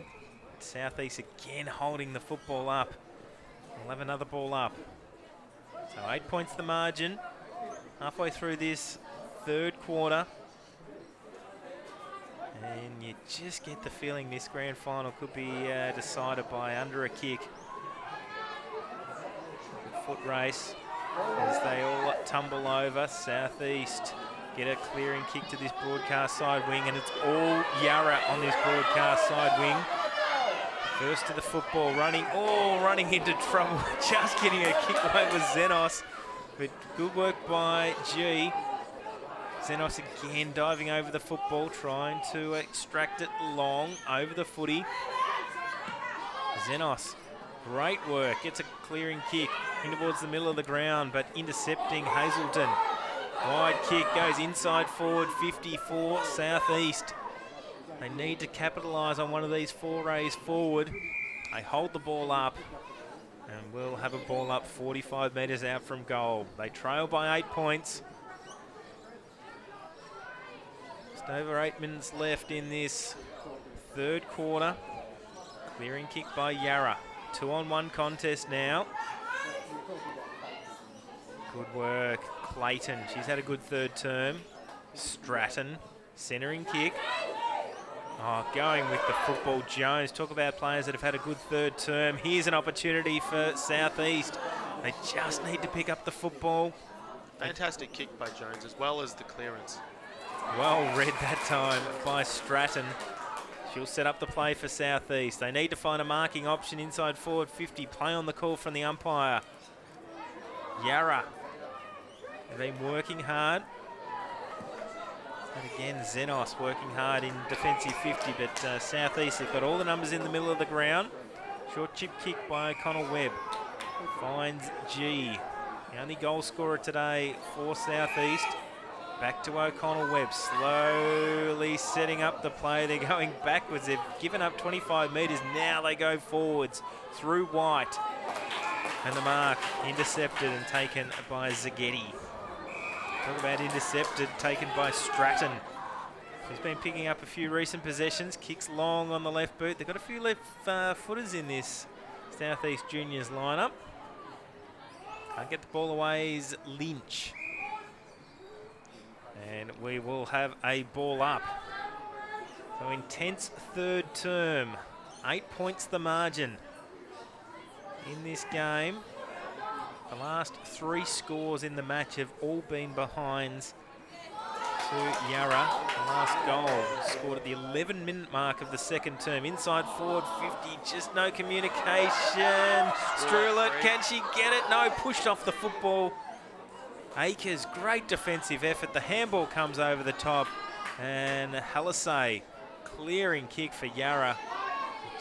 Southeast again holding the football up. We'll have another ball up. So 8 points the margin. Halfway through this third quarter. And you just get the feeling this grand final could be decided by under a kick. Foot race as they all tumble over. Southeast get a clearing kick to this broadcast side wing, and it's all Yarra on this broadcast side wing. First to the football, running into trouble. Just getting a kick away was Zenos, but good work by G. Zenos again diving over the football, trying to extract it long over the footy. Zenos, great work, gets a clearing kick in towards the middle of the ground, but intercepting Hazelton. Wide kick goes inside forward 54 Southeast. They need to capitalise on one of these forays forward. They hold the ball up and will have a ball up 45 metres out from goal. They trail by 8 points. Just over 8 minutes left in this third quarter. Clearing kick by Yarra. 2-on-1 contest now. Good work. Clayton, she's had a good third term. Stratton, centering kick. Going with the football, Jones. Talk about players that have had a good third term. Here's an opportunity for Southeast. They just need to pick up the football. Fantastic kick by Jones, as well as the clearance. Well read that time by Stratton. She'll set up the play for Southeast. They need to find a marking option inside forward 50. Play on the call from the umpire. Yarra. They've been working hard. And again, Zenos working hard in defensive 50, but Southeast have got all the numbers in the middle of the ground. Short chip kick by Connell Webb. Finds G. The only goal scorer today for Southeast. Back to O'Connell-Webb, slowly setting up the play. They're going backwards. They've given up 25 metres. Now they go forwards through White. And the mark intercepted and taken by Zaghetti. Talk about intercepted, taken by Stratton. He's been picking up a few recent possessions. Kicks long on the left boot. They've got a few left footers in this Southeast Juniors lineup. Can't get the ball away is Lynch. And we will have a ball up. So intense third term. 8 points the margin in this game. The last 3 scores in the match have all been behinds to Yarra. The last goal scored at the 11-minute mark of the second term. Inside forward 50, just no communication. Strulet, can she get it? No, pushed off the football. Akers, great defensive effort. The handball comes over the top. And Halaseh, clearing kick for Yarra.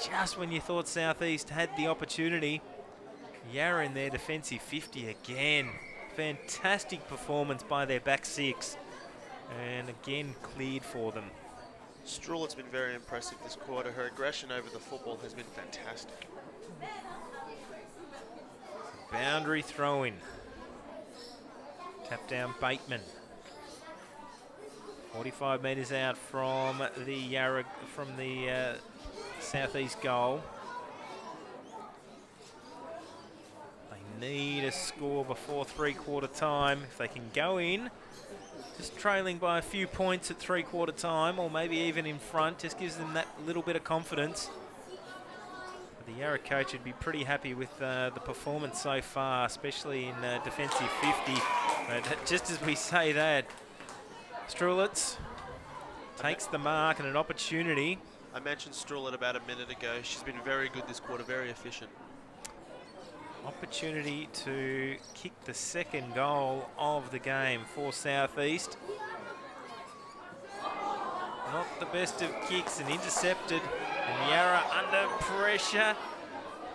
Just when you thought Southeast had the opportunity, Yarra in their defensive 50 again. Fantastic performance by their back 6. And again, cleared for them. Strulet's been very impressive this quarter. Her aggression over the football has been fantastic. Boundary throw-in. Tap down Bateman. 45 metres out from the Yarra, from the Southeast goal. They need a score before 3/4 time. If they can go in, just trailing by a few points at 3/4 time, or maybe even in front, just gives them that little bit of confidence. But the Yarra coach would be pretty happy with the performance so far, especially in defensive 50. But just as we say that, Strulitz takes the mark and an opportunity. I mentioned Strulet about a minute ago. She's been very good this quarter, very efficient. Opportunity to kick the second goal of the game for Southeast. Not the best of kicks and intercepted. And Yarra under pressure.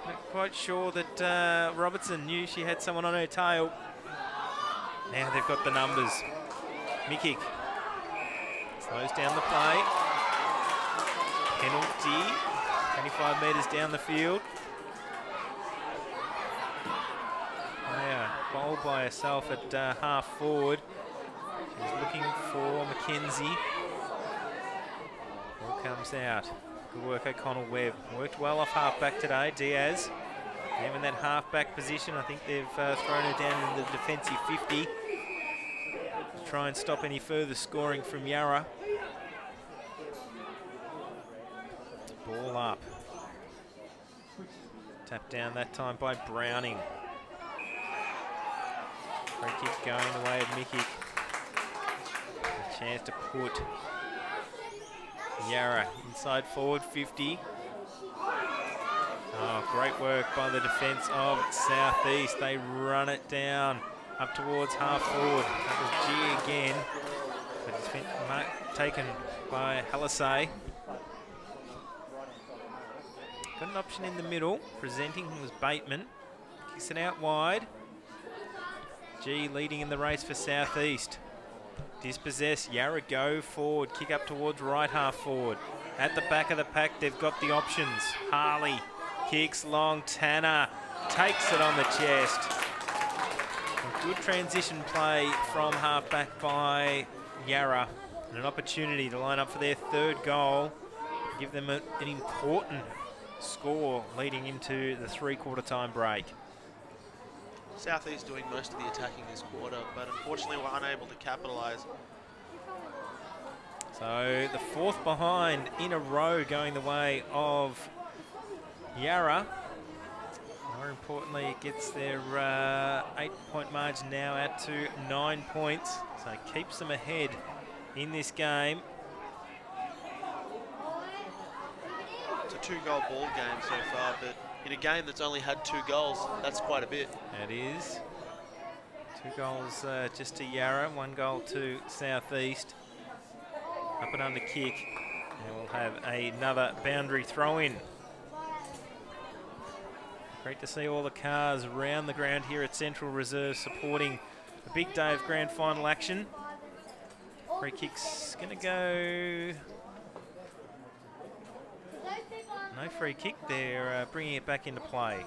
Not quite sure that Robertson knew she had someone on her tail. Now they've got the numbers. Mikic slows down the play. Penalty. 25 metres down the field. Bowled by herself at half forward. She's looking for Mackenzie. Ball comes out. Good work, O'Connell-Webb. Worked well off half-back today, Diaz. Them in that half-back position. I think they've thrown her down in the defensive 50 to try and stop any further scoring from Yarra. Ball up. Tapped down that time by Browning. Free kick going the way of Mikic. A chance to put Yarra inside forward 50. Oh, great work by the defence of Southeast. They run it down up towards half forward. That was G again. But it's been taken by Halaseh. Got an option in the middle. Presenting was Bateman. Kicks it out wide. G leading in the race for Southeast. Dispossess, Yarra go forward, kick up towards right half forward. At the back of the pack, they've got the options. Harley kicks long, Tanner takes it on the chest. A good transition play from half back by Yarra. And an opportunity to line up for their third goal. Give them an important score leading into the 3/4 time break. Southeast doing most of the attacking this quarter, but unfortunately we're unable to capitalise. So the fourth behind in a row going the way of Yarra. More importantly, it gets their 8-point margin now out to 9 points. So it keeps them ahead in this game. It's a 2-goal ball game so far, but in a game that's only had 2 goals, that's quite a bit. That is. 2 goals just to Yarra, 1 goal to Southeast. Up and under kick. And we'll have another boundary throw-in. Great to see all the cars around the ground here at Central Reserve supporting a big day of grand final action. Free kick's going to go. No free kick. They're bringing it back into play.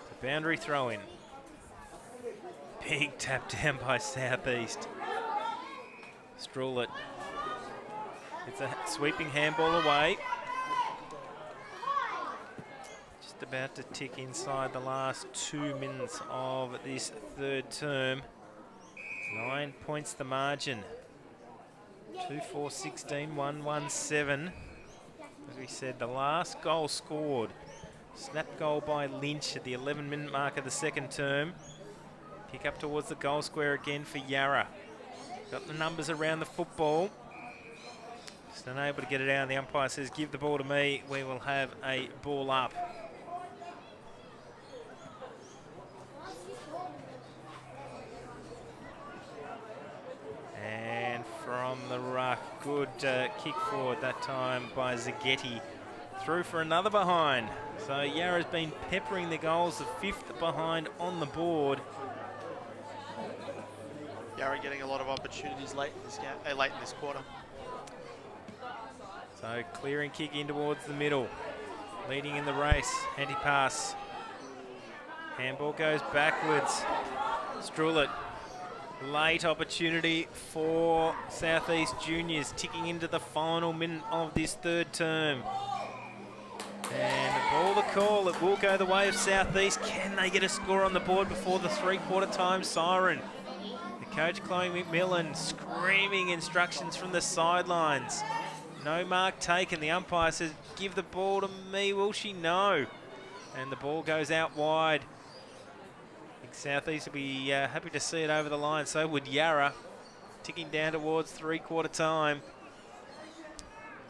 The boundary throw in. Big tap down by Southeast. Stroll it. It's a sweeping handball away. Just about to tick inside the last 2 minutes of this third term. 9 points the margin. 2-4-16, 1-1-7. As we said, the last goal scored. Snap goal by Lynch at the 11-minute mark of the second term. Kick up towards the goal square again for Yarra. Got the numbers around the football. Just unable to get it out. The umpire says, give the ball to me. We will have a ball up. And from the ruck, good kick forward that time by Zaghetti. Through for another behind. So Yarra's been peppering the goals, the 5th behind on the board. Yarra getting a lot of opportunities late in this game, late in this quarter. So clearing kick in towards the middle. Leading in the race. Anti-pass. Handball goes backwards. Strull it. Late opportunity for Southeast Juniors, ticking into the final minute of this third term. And ball the call. It will go the way of Southeast. Can they get a score on the board before the 3/4 time siren? Coach Chloe McMillan screaming instructions from the sidelines. No mark taken. The umpire says, give the ball to me. Will she? No. And the ball goes out wide. I think Southeast will be happy to see it over the line. So would Yarra. Ticking down towards 3/4 time.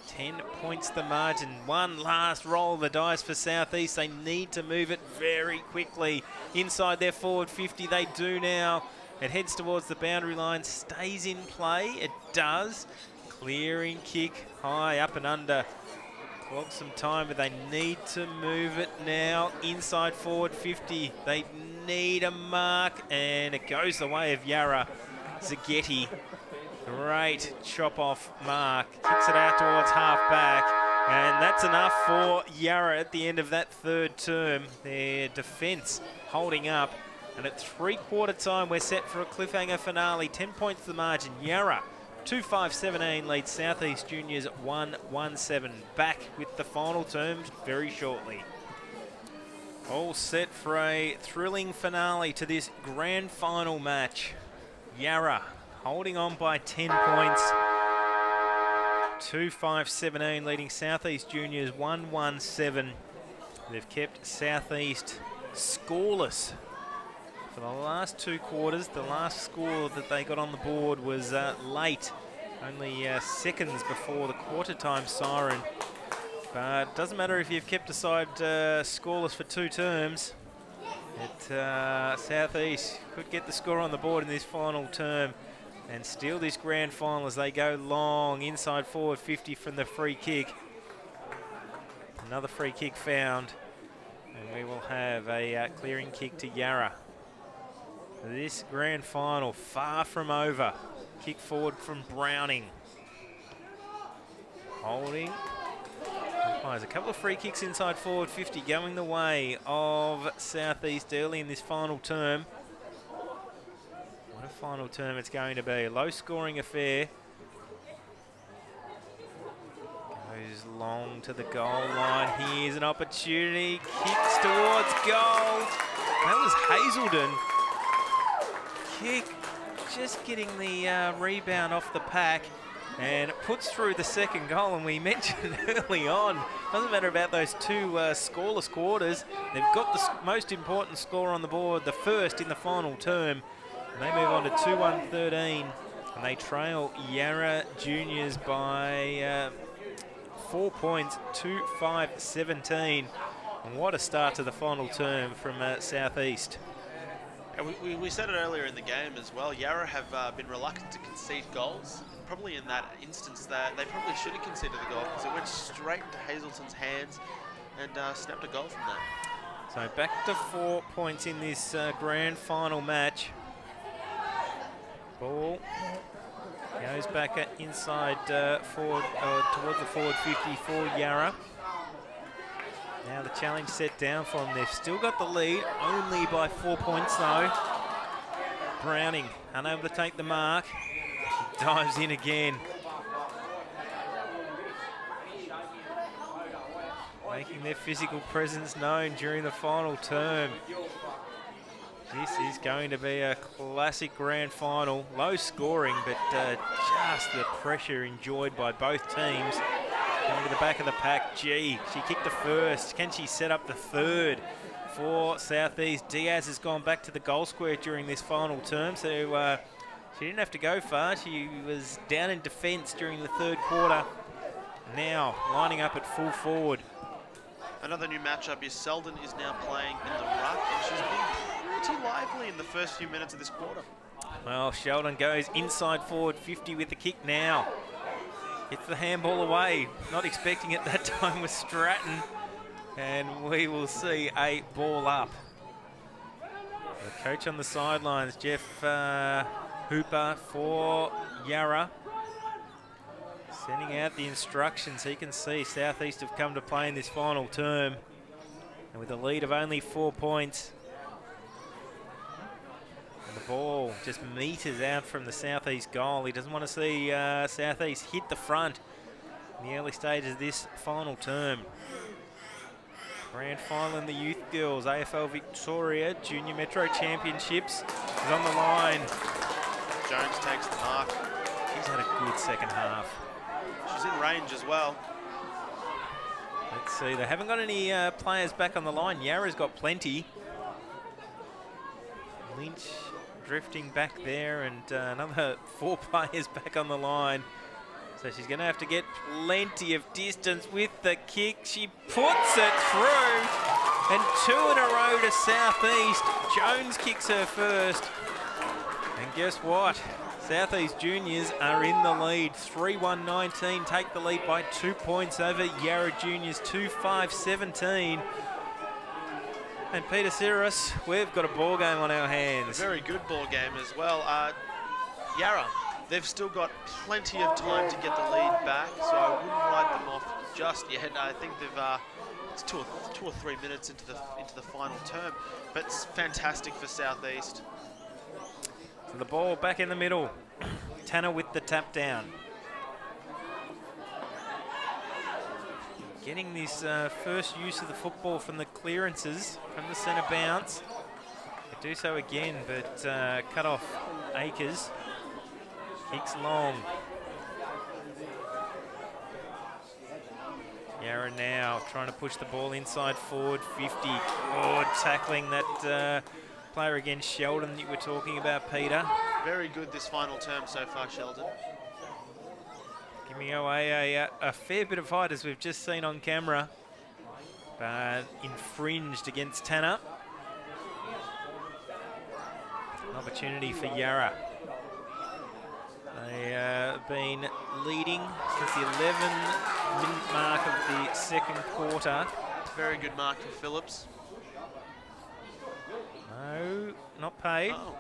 10 points the margin. One last roll of the dice for Southeast. They need to move it very quickly. Inside their forward 50, they do now. It heads towards the boundary line, stays in play. It does. Clearing kick, high, up and under. Clogs some time, but they need to move it now. Inside forward 50. They need a mark, and it goes the way of Yarra. Zaghetti. Great chop-off mark. Kicks it out towards half-back. And that's enough for Yarra at the end of that third term. Their defence holding up. And at 3/4 time, we're set for a cliffhanger finale. 10 points the margin. Yarra, 2-5-17 leads Southeast Juniors 1-1-7. Back with the final terms very shortly. All set for a thrilling finale to this grand final match. Yarra holding on by 10 points. 2-5-17 leading Southeast Juniors 1-1-7. They've kept Southeast scoreless for the last 2 quarters. The last score that they got on the board was late, only seconds before the quarter time siren. But it doesn't matter if you've kept a side scoreless for 2 terms. Southeast could get the score on the board in this final term and steal this grand final as they go long. Inside forward 50 from the free kick. Another free kick found. And we will have a clearing kick to Yarra. This grand final far from over. Kick forward from Browning. Holding. There's a couple of free kicks inside forward 50 going the way of Southeast early in this final term. What a final term it's going to be. A low scoring affair. Goes long to the goal line. Here's an opportunity. Kicks towards goal. That was Hazelden. Kick, just getting the rebound off the pack, and it puts through the second goal. And we mentioned early on, doesn't matter about those 2 scoreless quarters. They've got the most important score on the board, the first in the final term. And they move on to 2-1-13, and they trail Yarra Juniors by 4 points, 2-5-17. And what a start to the final term from Southeast. We said it earlier in the game as well. Yarra have been reluctant to concede goals. Probably in that instance, that they probably should have conceded the goal because it went straight into Hazelton's hands and snapped a goal from that. So back to 4 points in this grand final match. Ball goes back inside forward, towards the forward 50 for Yarra. Now the challenge set down for them. They've still got the lead, only by 4 points though. Browning unable to take the mark. Dives in again. Making their physical presence known during the final term. This is going to be a classic grand final. Low scoring, but just the pressure enjoyed by both teams. Going to the back of the pack. She kicked the first. Can she set up the third for Southeast? Diaz has gone back to the goal square during this final term, so she didn't have to go far. She was down in defence during the third quarter. Now lining up at full forward. Another new matchup is Selden is now playing in the ruck, and she's been pretty lively in the first few minutes of this quarter. Well, Sheldon goes inside forward 50 with the kick now. Gets the handball away. Not expecting it that time with Stratton. And we will see a ball up. The coach on the sidelines, Jeff Hooper for Yarra. Sending out the instructions. He can see Southeast have come to play in this final term. And with a lead of only 4 points. And the ball just meters out from the Southeast goal. He doesn't want to see Southeast hit the front in the early stages of this final term. Grand final in the Youth Girls AFL Victoria Junior Metro Championships is on the line. Jones takes the mark. He's had a good second half. She's in range as well. Let's see, they haven't got any players back on the line. Yarra's got plenty. Lynch drifting back there, and another 4 players back on the line. So she's going to have to get plenty of distance with the kick. She puts it through, and 2 in a row to Southeast. Jones kicks her first. And guess what? Southeast Juniors are in the lead. 3-1-19, take the lead by 2 points over Yarra Juniors 2-5-17. And Peter Cyrus, we've got a ball game on our hands. A very good ball game as well. Yarra, they've still got plenty of time to get the lead back, so I wouldn't write them off just yet. I think they've it's two or three minutes into the final term, but it's fantastic for Southeast. So the ball back in the middle. Tanner with the tap down. Getting this first use of the football from the clearances from the centre bounce. They do so again, but cut off Akers. Kicks long. Yarra now trying to push the ball inside forward 50. Oh, tackling that player against Sheldon that you were talking about, Peter. Very good this final term so far, Sheldon. Giving away a fair bit of height, as we've just seen on camera. But infringed against Tanner. An opportunity for Yarra. They have been leading since the 11-minute mark of the second quarter. Very good mark for Phillips. No, not paid. Oh.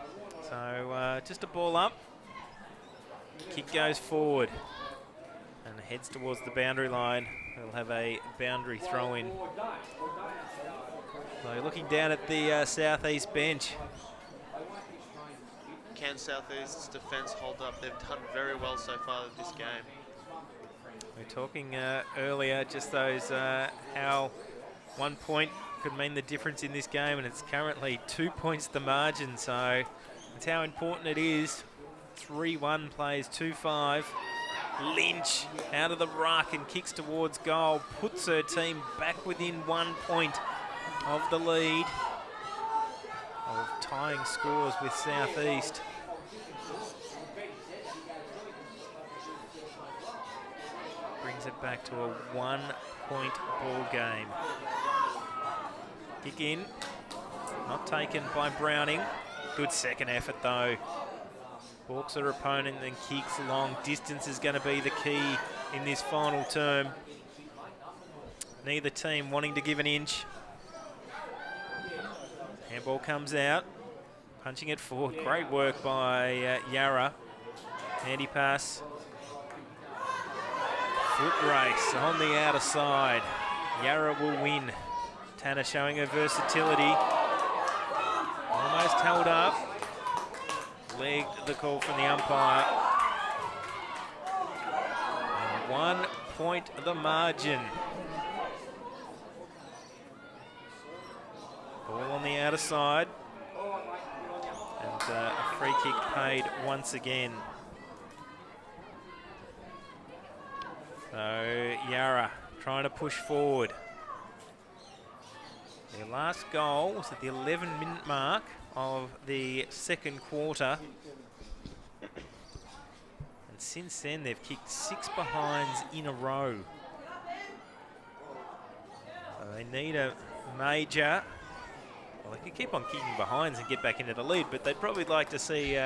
So just a ball up. Kick goes forward and heads towards the boundary line. They'll have a boundary throw in. So looking down at the Southeast bench. Can Southeast's defence hold up? They've done very well so far this game. We were talking earlier, just those how 1 point could mean the difference in this game, and it's currently 2 points the margin, so that's how important it is. 3-1 plays 2-5. Lynch out of the ruck and kicks towards goal, puts her team back within 1 point of the lead, of tying scores with Southeast. Brings it back to a 1 point ball game. Kick in, not taken by Browning. Good second effort though. Walks her opponent and kicks long. Distance is going to be the key in this final term. Neither team wanting to give an inch. Handball comes out. punching it forward. Great work by Yarra. Handy pass. Foot race on the outer side. Yarra will win. Tanner showing her versatility. Almost held up. Legged the call from the umpire. And 1 point the margin. Ball on the outer side. And a free kick paid once again. So Yarra trying to push forward. Their last goal was at the 11-minute mark of the second quarter. And since then, they've kicked 6 behinds in a row. So they need a major... Well, they could keep on kicking behinds and get back into the lead, but they'd probably like to see,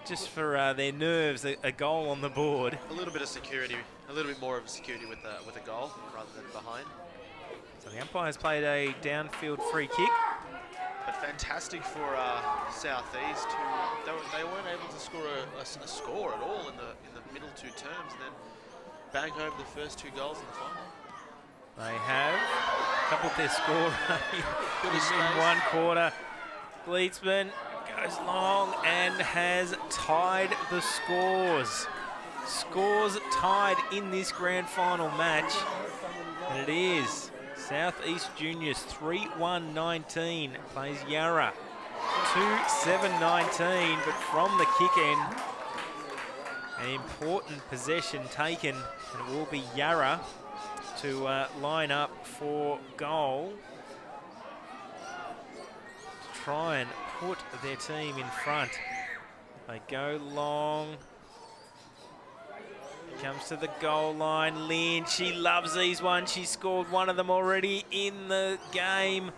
just for their nerves, a goal on the board. A little bit of security, a little bit more of security with a goal rather than behind. So the umpire's played a downfield free kick. But fantastic for Southeast, who they weren't able to score a score at all in the middle 2 terms, and then bang home the first 2 goals in the final. They have coupled their score in 1 quarter. Gietzmann goes long and has tied the scores. Scores tied in this grand final match, and it is Southeast Juniors 3-1-19 plays Yarra 2-7-19, but from the kick end, an important possession taken, and it will be Yarra to line up for goal to try and put their team in front. They go long. Comes to the goal line. Lynch, she loves these ones. She scored one of them already in the game.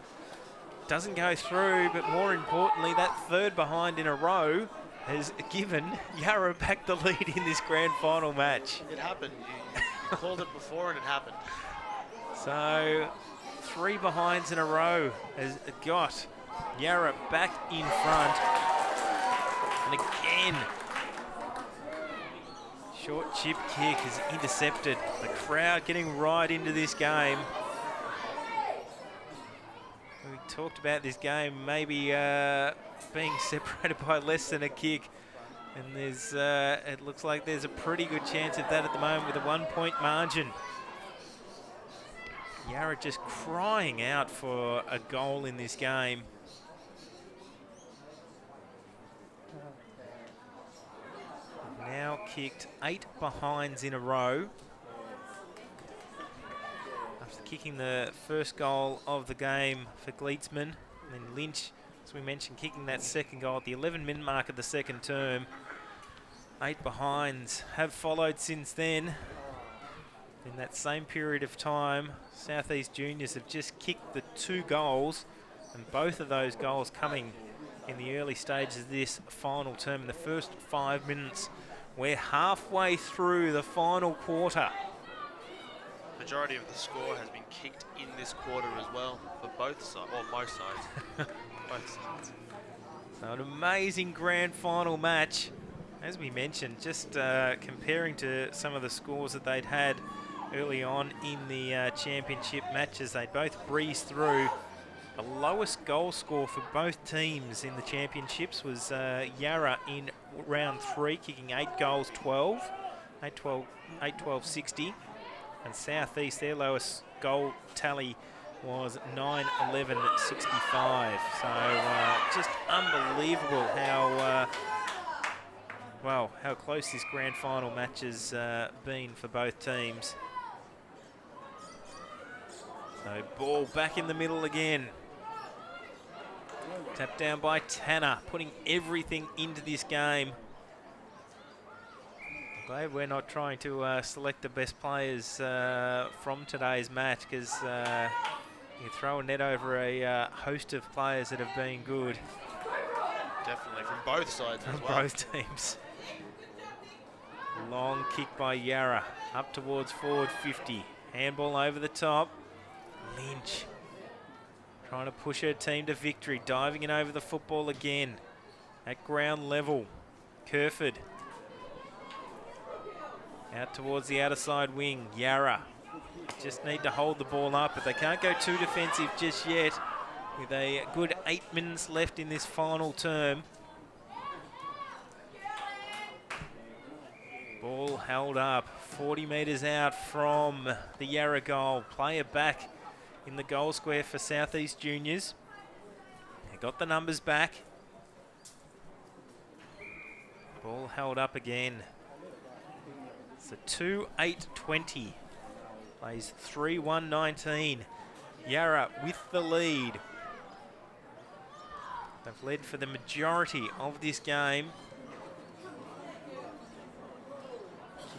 Doesn't go through, but more importantly, that third behind in a row has given Yarra back the lead in this grand final match. It happened. You called it before and it happened. So 3 behinds in a row has got Yarra back in front. And again, short chip kick is intercepted. The crowd getting right into this game. We talked about this game maybe being separated by less than a kick. And there's, it looks like there's a pretty good chance of that at the moment with a 1-point margin. Yarra just crying out for a goal in this game. Now kicked 8 behinds in a row. After kicking the first goal of the game for Gietzmann, and then Lynch, as we mentioned, kicking that second goal at the 11-minute mark of the second term. 8 behinds have followed since then. In that same period of time, Southeast Juniors have just kicked the 2 goals, and both of those goals coming in the early stages of this final term in the first 5 minutes. We're halfway through the final quarter. Majority of the score has been kicked in this quarter as well for both sides, or most sides. Both sides. So an amazing grand final match. As we mentioned, just comparing to some of the scores that they'd had early on in the championship matches, they both breezed through. The lowest goal score for both teams in the championships was Yarra in round 3, kicking 8 goals, 8-12-60. And Southeast, their lowest goal tally was 9-11-65. So just unbelievable how how close this grand final match has been for both teams. So ball back in the middle again. Tapped down by Tanner, putting everything into this game. I'm glad we're not trying to select the best players from today's match, because you throw a net over a host of players that have been good. Definitely, from both sides as well. Both teams. Long kick by Yarra, up towards forward 50. Handball over the top. Lynch trying to push her team to victory, diving in over the football again. at ground level. Kerford out towards the outer side wing. Yarra just need to hold the ball up, but they can't go too defensive just yet with a good 8 minutes left in this final term. Ball held up 40 metres out from the Yarra goal. Player back in the goal square for Southeast Juniors. They got the numbers back. Ball held up again. So 2-8-20. Plays 3-1-19. Yarra with the lead. They've led for the majority of this game.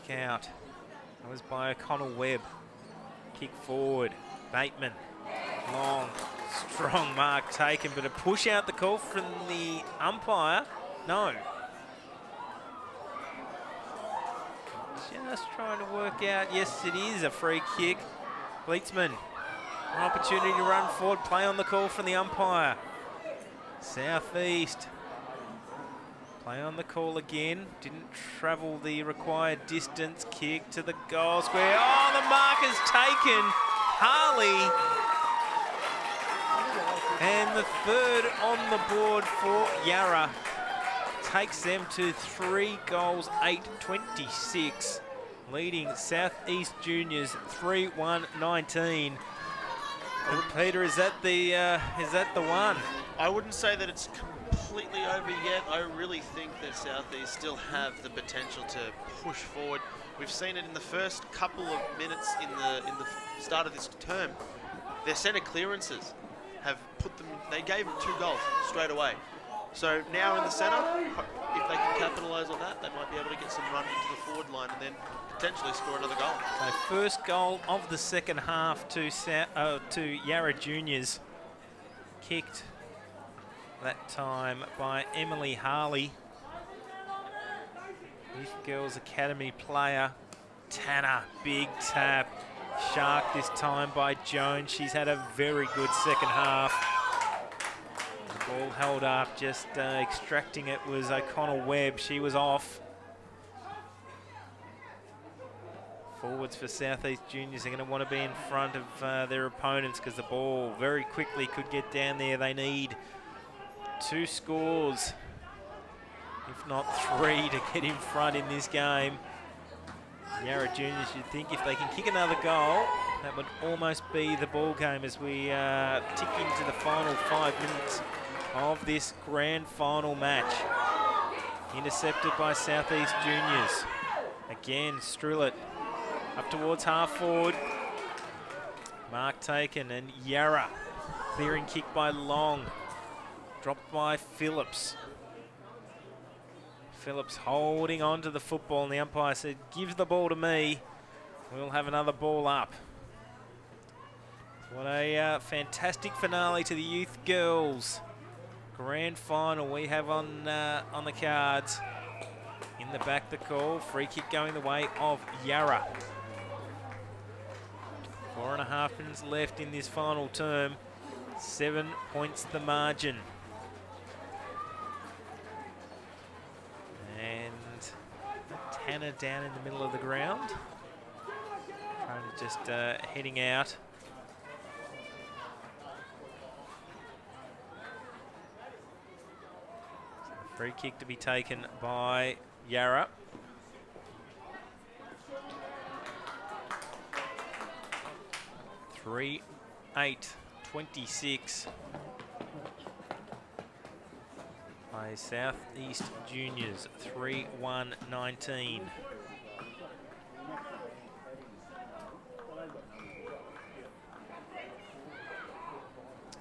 Kick out. That was by O'Connell Webb. Kick forward. Bateman. Long. Strong mark taken, but a push out the call from the umpire. No. Just trying to work out. Yes, it is a free kick. Gietzmann. An opportunity to run forward. Play on the call from the umpire. Southeast. Play on the call again. Didn't travel the required distance. Kick to the goal square. Oh, the mark is taken. Harley. And the third on the board for Yarra. Takes them to 3 goals, 8-26. Leading Southeast Juniors 3-1-19. And Peter, is that the one? I wouldn't say that it's completely over yet. I really think that Southeast still have the potential to push forward. We've seen it in the first couple of minutes in the start of this term. Their centre clearances have put them. They gave them 2 goals straight away. So now in the centre, if they can capitalise on that, they might be able to get some run into the forward line and then potentially score another goal. So first goal of the second half to Yarra Juniors. Kicked that time by Emily Harley. Youth Girls Academy player. Tanner, big tap. Shark this time by Jones. She's had a very good second half. The ball held up, just extracting it was O'Connell Webb. She was off. Forwards for Southeast Juniors are going to want to be in front of their opponents because the ball very quickly could get down there. They need 2 scores, if not 3, to get in front in this game. Yarra Juniors, you'd think if they can kick another goal, that would almost be the ball game as we tick into the final 5 minutes of this grand final match. Intercepted by Southeast Juniors. Again, Strullett up towards half forward. Mark taken and Yarra. Clearing kick by Long. Dropped by Phillips. Phillips holding on to the football and the umpire said, give the ball to me. We'll have another ball up. What a fantastic finale to the youth girls. Grand final we have on the cards. In the back the call. Free kick going the way of Yarra. 4.5 minutes left in this final term. 7 points the margin. And Tanner down in the middle of the ground. Trying to just heading out. So free kick to be taken by Yarra. Three, 8-26 by Southeast Juniors, 3-1-19.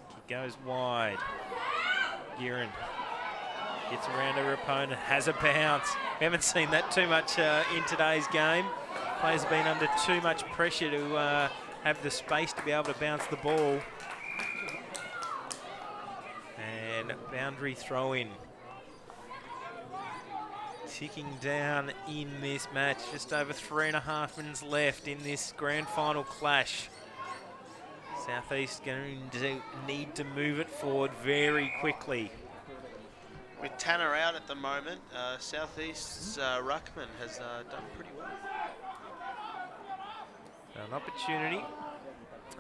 Kick goes wide. Guerin gets around her opponent, has a bounce. We haven't seen that too much in today's game. Players have been under too much pressure to have the space to be able to bounce the ball. And boundary throw in. Ticking down in this match. Just over 3.5 minutes left in this grand final clash. Southeast going to need to move it forward very quickly. With Tanner out at the moment, Southeast's Ruckman has done pretty well. So an opportunity.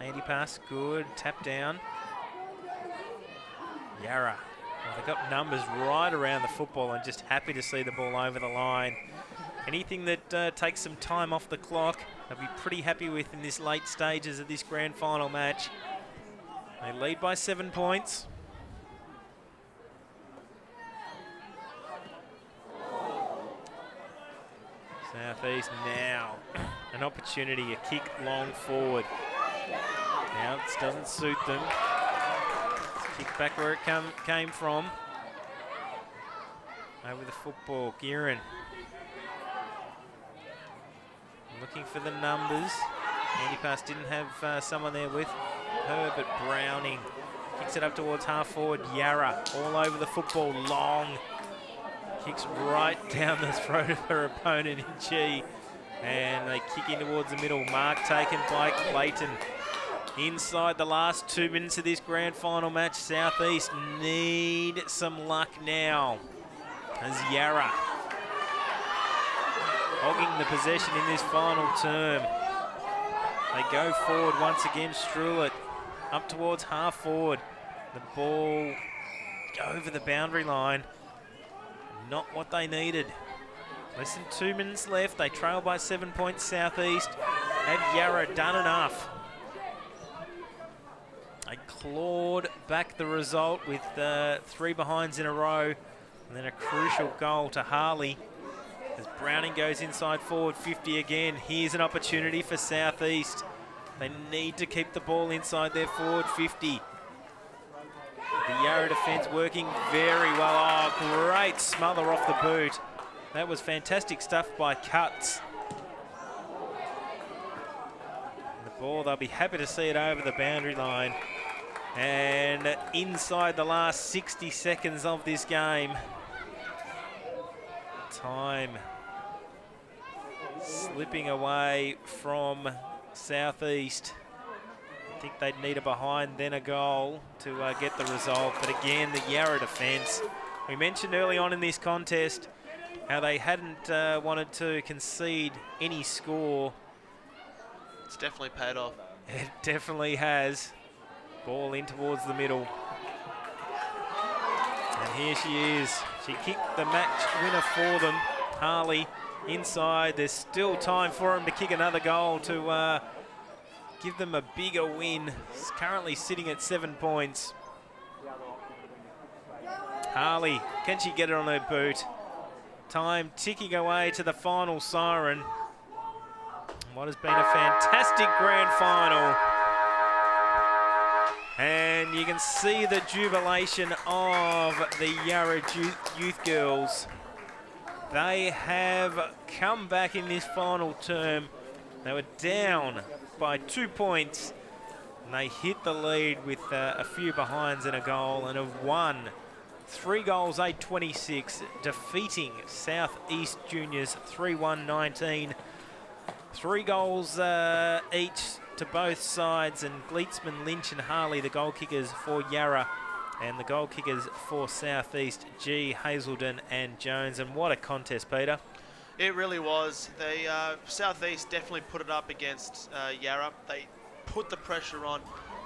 Andy pass, good. Tap down. Yarra. Well, they've got numbers right around the football and just happy to see the ball over the line. Anything that takes some time off the clock, they'll be pretty happy with in this late stages of this grand final match. They lead by 7 points. Southeast now an opportunity, a kick long forward. Now it doesn't suit them. Kick back where it came from. Over the football, Gietzmann. Looking for the numbers. Andy pass didn't have someone there with Herbert Browning. Kicks it up towards half forward. Yarra all over the football, long. Kicks right down the throat of her opponent in G. And they kick in towards the middle. Mark taken by Clayton. Inside the last 2 minutes of this grand final match, Southeast need some luck now. As Yarra hogging the possession in this final term. They go forward once again, Strulet up towards half forward. The ball over the boundary line. Not what they needed. Less than 2 minutes left. They trail by 7 points, Southeast. Have Yarra done enough? They clawed back the result with 3 behinds in a row. And then a crucial goal to Harley. As Browning goes inside forward 50 again. Here's an opportunity for Southeast. They need to keep the ball inside their forward 50. The Yarra defence working very well. Oh, great smother off the boot. That was fantastic stuff by Cuts. The ball, they'll be happy to see it over the boundary line. And inside the last 60 seconds of this game. Time slipping away from Southeast. I think they'd need a behind, then a goal to get the result. But again, the Yarra defence. We mentioned early on in this contest how they hadn't wanted to concede any score. It's definitely paid off. It definitely has. Ball in towards the middle. And here she is. She kicked the match winner for them. Harley inside. There's still time for him to kick another goal to give them a bigger win. It's currently sitting at 7 points. Harley, can she get it on her boot? Time ticking away to the final siren. What has been a fantastic grand final. And you can see the jubilation of the Yarra Youth Girls. They have come back in this final term. They were down by 2 points. And they hit the lead with a few behinds and a goal and have won 3 goals, 8-26, defeating Southeast Juniors 3-1-19. 3 goals each to both sides, and Gietzmann, Lynch and Harley, the goal kickers for Yarra, and the goal kickers for Southeast, G, Hazelden and Jones. And what a contest, Peter. It really was. They Southeast definitely put it up against Yarra. They put the pressure on,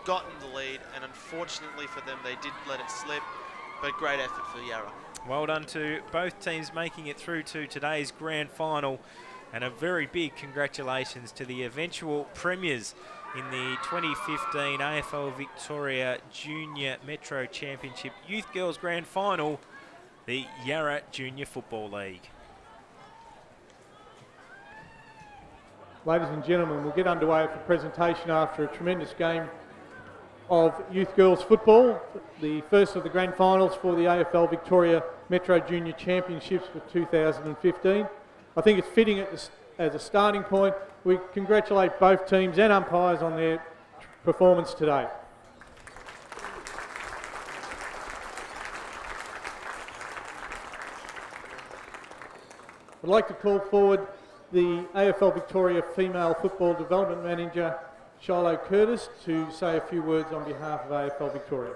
got in the lead, and unfortunately for them, they did let it slip. But great effort for Yarra. Well done to both teams making it through to today's grand final. And a very big congratulations to the eventual premiers in the 2015 AFL Victoria Junior Metro Championship Youth Girls Grand Final, the Yarra Junior Football League. Ladies and gentlemen, we'll get underway with the presentation after a tremendous game of youth girls football, the first of the grand finals for the AFL Victoria Metro Junior Championships for 2015. I think it's fitting as a starting point. We congratulate both teams and umpires on their performance today. I'd like to call forward the AFL Victoria Female Football Development Manager, Shiloh Curtis, to say a few words on behalf of AFL Victoria.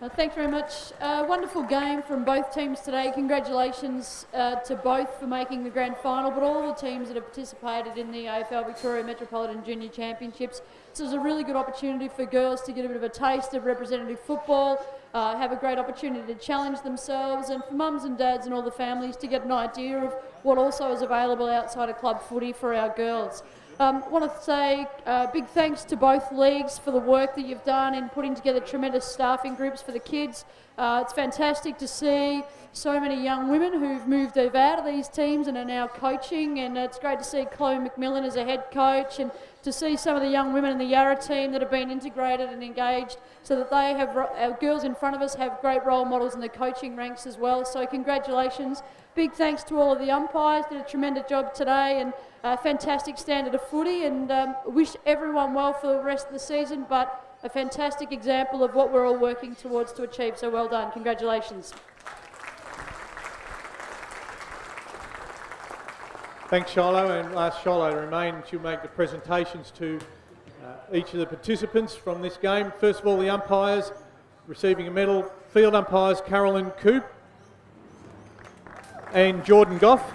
Thanks very much. Wonderful game from both teams today. Congratulations to both for making the grand final, but all the teams that have participated in the AFL Victoria Metropolitan Junior Championships. So it was a really good opportunity for girls to get a bit of a taste of representative football, have a great opportunity to challenge themselves, and for mums and dads and all the families to get an idea of what also is available outside of club footy for our girls. I want to say big thanks to both leagues for the work that you've done in putting together tremendous staffing groups for the kids. It's fantastic to see so many young women who've moved over out of these teams and are now coaching, and it's great to see Chloe McMillan as a head coach, and to see some of the young women in the Yarra team that have been integrated and engaged so that they have, our girls in front of us have great role models in the coaching ranks as well. So congratulations. Big thanks to all of the umpires, did a tremendous job today, and a fantastic standard of footy, and wish everyone well for the rest of the season, but a fantastic example of what we're all working towards to achieve, so well done. Congratulations. Thanks, Shiloh, and ask Shiloh to remain, and she'll make the presentations to each of the participants from this game. First of all, the umpires receiving a medal. Field umpires Carolyn Coop and Jordan Goff.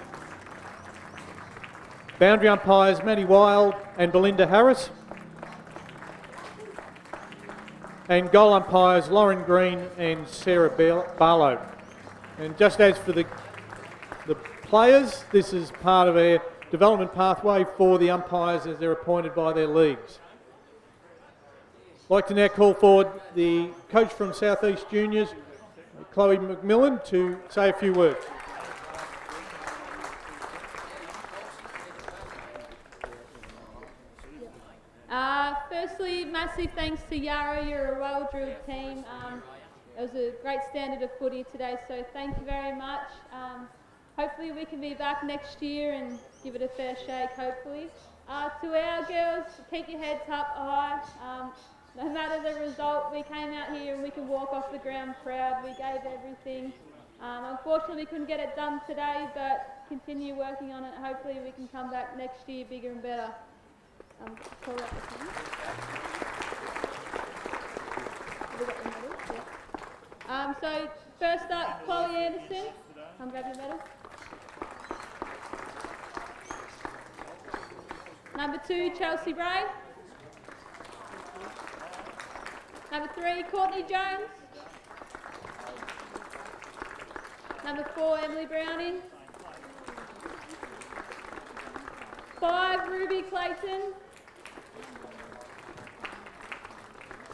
Boundary umpires Maddie Wild and Belinda Harris. And goal umpires Lauren Green and Sarah Barlow. And just as for the players, this is part of our development pathway for the umpires as they're appointed by their leagues. I'd like to now call forward the coach from South East Juniors, Chloe McMillan, to say a few words. Firstly, massive thanks to Yarra. You're a well-drilled team. It was a great standard of footy today, so thank you very much. Hopefully we can be back next year and give it a fair shake, hopefully. To our girls, keep your heads up high. No matter the result, we came out here and we can walk off the ground proud. We gave everything. Unfortunately, we couldn't get it done today, but continue working on it. Hopefully we can come back next year bigger and better. So first up, Chloe Anderson. Come grab your medal. Number 2, Chelsea Bray. Number 3, Courtney Jones. Number 4, Emily Browning. 5, Ruby Clayton.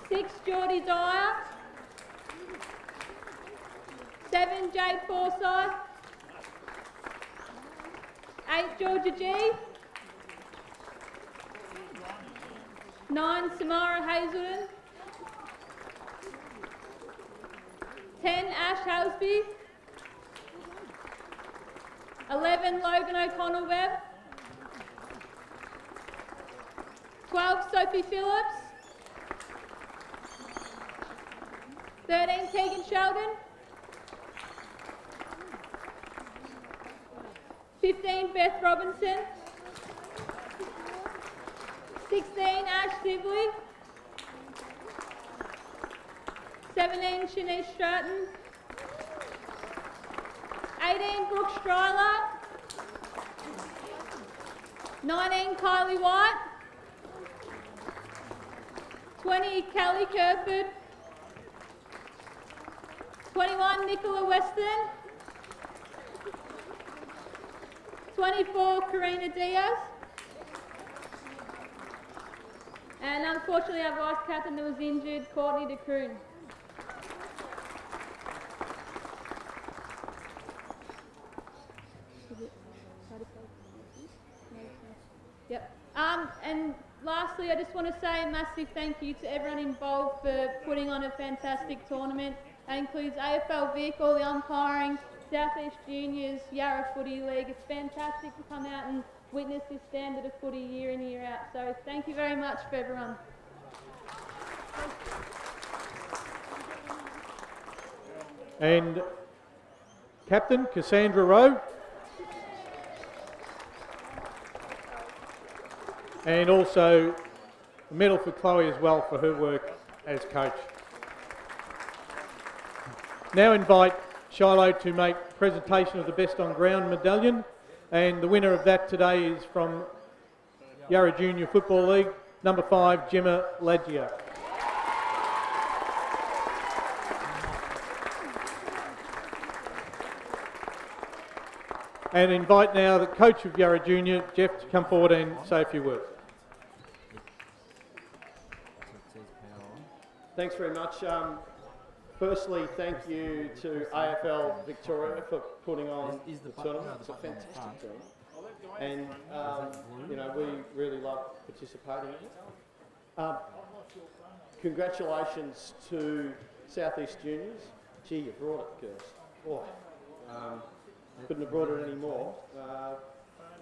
6, Geordie Dyer. 7, Jade Forsyth. 8, Georgia G. 9, Samara Hazelden. 10, Ash Halsby. 11, Logan O'Connell-Webb. 12, Sophie Phillips. 13, Keegan Sheldon. 15, Beth Robinson. 16, Ash Sibley. 17, Shanice Stratton. 18, Brooke Stryler. 19, Kylie White. 20, Kelly Kerford. 21, Nicola Weston. 24, Karina Diaz. And unfortunately our vice captain that was injured, Courtney de Kroon. Yep. And lastly, I just want to say a massive thank you to everyone involved for putting on a fantastic tournament. That includes AFL Vic, all the umpiring, South East Juniors, Yarra Footy League. It's fantastic to come out and witness this standard of footy year in, year out. So thank you very much for everyone. And Captain Cassandra Rowe. And also a medal for Chloe as well for her work as coach. Now invite Shiloh to make presentation of the Best on Ground medallion, and the winner of that today is from Yarra Junior Football League, number 5, Gemma Lagioia. And invite now the coach of Yarra Junior, Jeff, to come forward and say a few words. Thanks very much. Firstly, thank you to AFL Victoria for putting on the tournament. It's a fantastic tournament. And, you know, we really love participating in it. Congratulations to Southeast Juniors. Gee, you brought it, girls. Boy, couldn't have brought it any more.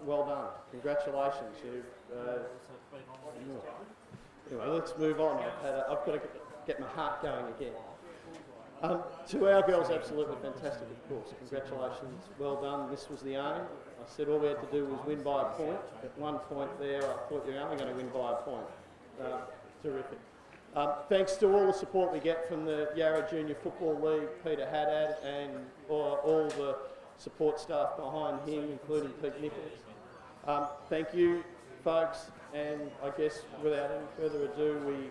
Well done. Congratulations. Anyway, let's move on. I've got to get my heart going again. To our girls, absolutely fantastic, of course. Congratulations. Well done. This was the aim. I said all we had to do was win by a point. At one point there, I thought you were only going to win by a point. Terrific. Thanks to all the support we get from the Yarra Junior Football League, Peter Haddad, and all the support staff behind him, including Pete Nichols. Thank you, folks, and I guess without any further ado, we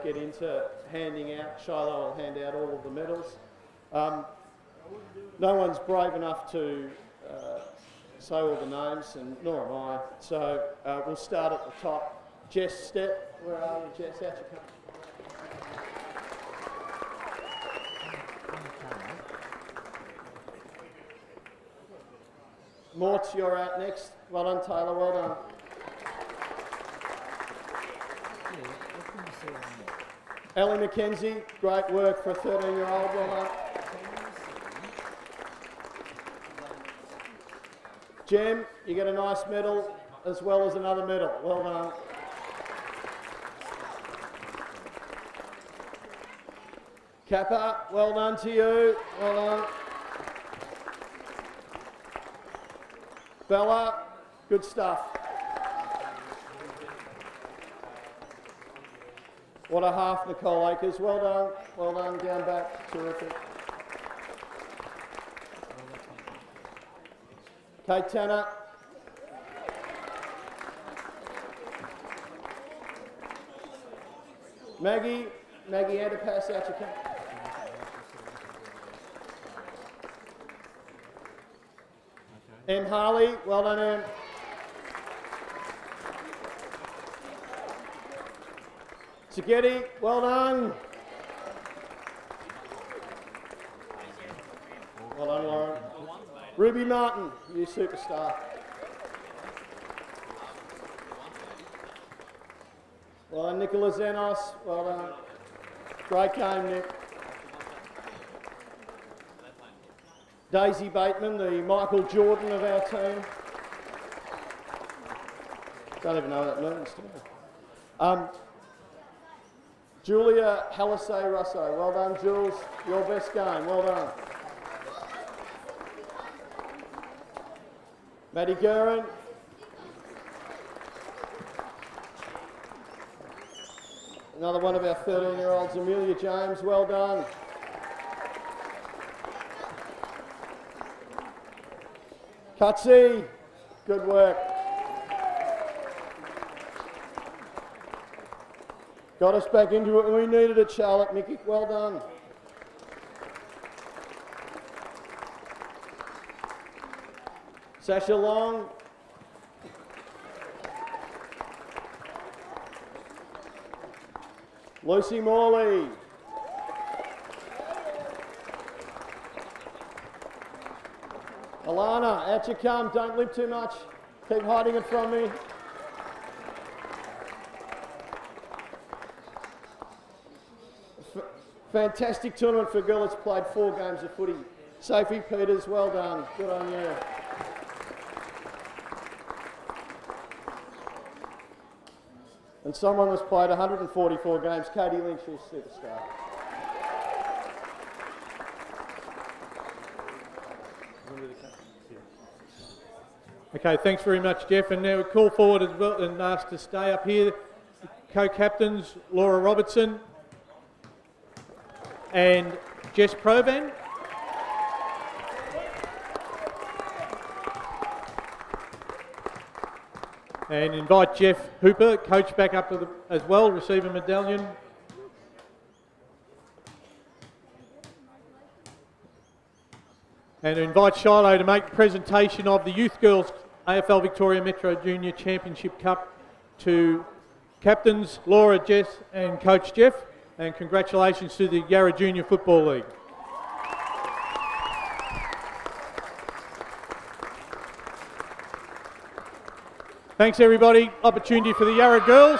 get into handing out. Shiloh will hand out all of the medals. No one's brave enough to say all the names, and nor am I. So we'll start at the top. Jess Step, where are you, Jess? Out you come. Mort, you're out next. Well done, Taylor. Well done. Ellie McKenzie, great work for a 13-year-old. Well done. Jem, you get a nice medal as well as another medal. Well done. Kappa, well done to you. Well done. Bella, good stuff. What a half, Nicole Akers. Well done. Well done. Down back. Terrific. Kate Tanner. Maggie Antipas, out you come. M. Harley, well done, Em. Saghetti, well done. Well done, Lauren. Ruby Martin, you superstar. Well done, Nicola Zenos, well done. Great game, Nick. Daisy Bateman, the Michael Jordan of our team. Don't even know what that means, do I? Julia Halaseh Russo, well done, Jules. Your best game, well done. Maddie Guerin. Another one of our 13-year-olds, Amelia James, well done. Cutsy, good work. Got us back into it when we needed it, Charlotte. Mikic, well done. Sasha Long. Lucy Morley. Alana, out you come. Don't limp too much. Keep hiding it from me. Fantastic tournament for a girl that's played 4 games of footy. Sophie Peters, well done. Good on you. And someone that's played 144 games, Katie Lynch, who's a superstar. Okay, thanks very much, Jeff. And now we call forward as well and ask to stay up here. Co-captains Laura Robertson and Jess Provan. And invite Jeff Hooper, coach, back up to as well, receive a medallion. And invite Shiloh to make presentation of the Youth Girls AFL Victoria Metro Junior Championship Cup to captains Laura, Jess and Coach Jeff. And congratulations to the Yarra Junior Football League. Thanks everybody. Opportunity for the Yarra girls.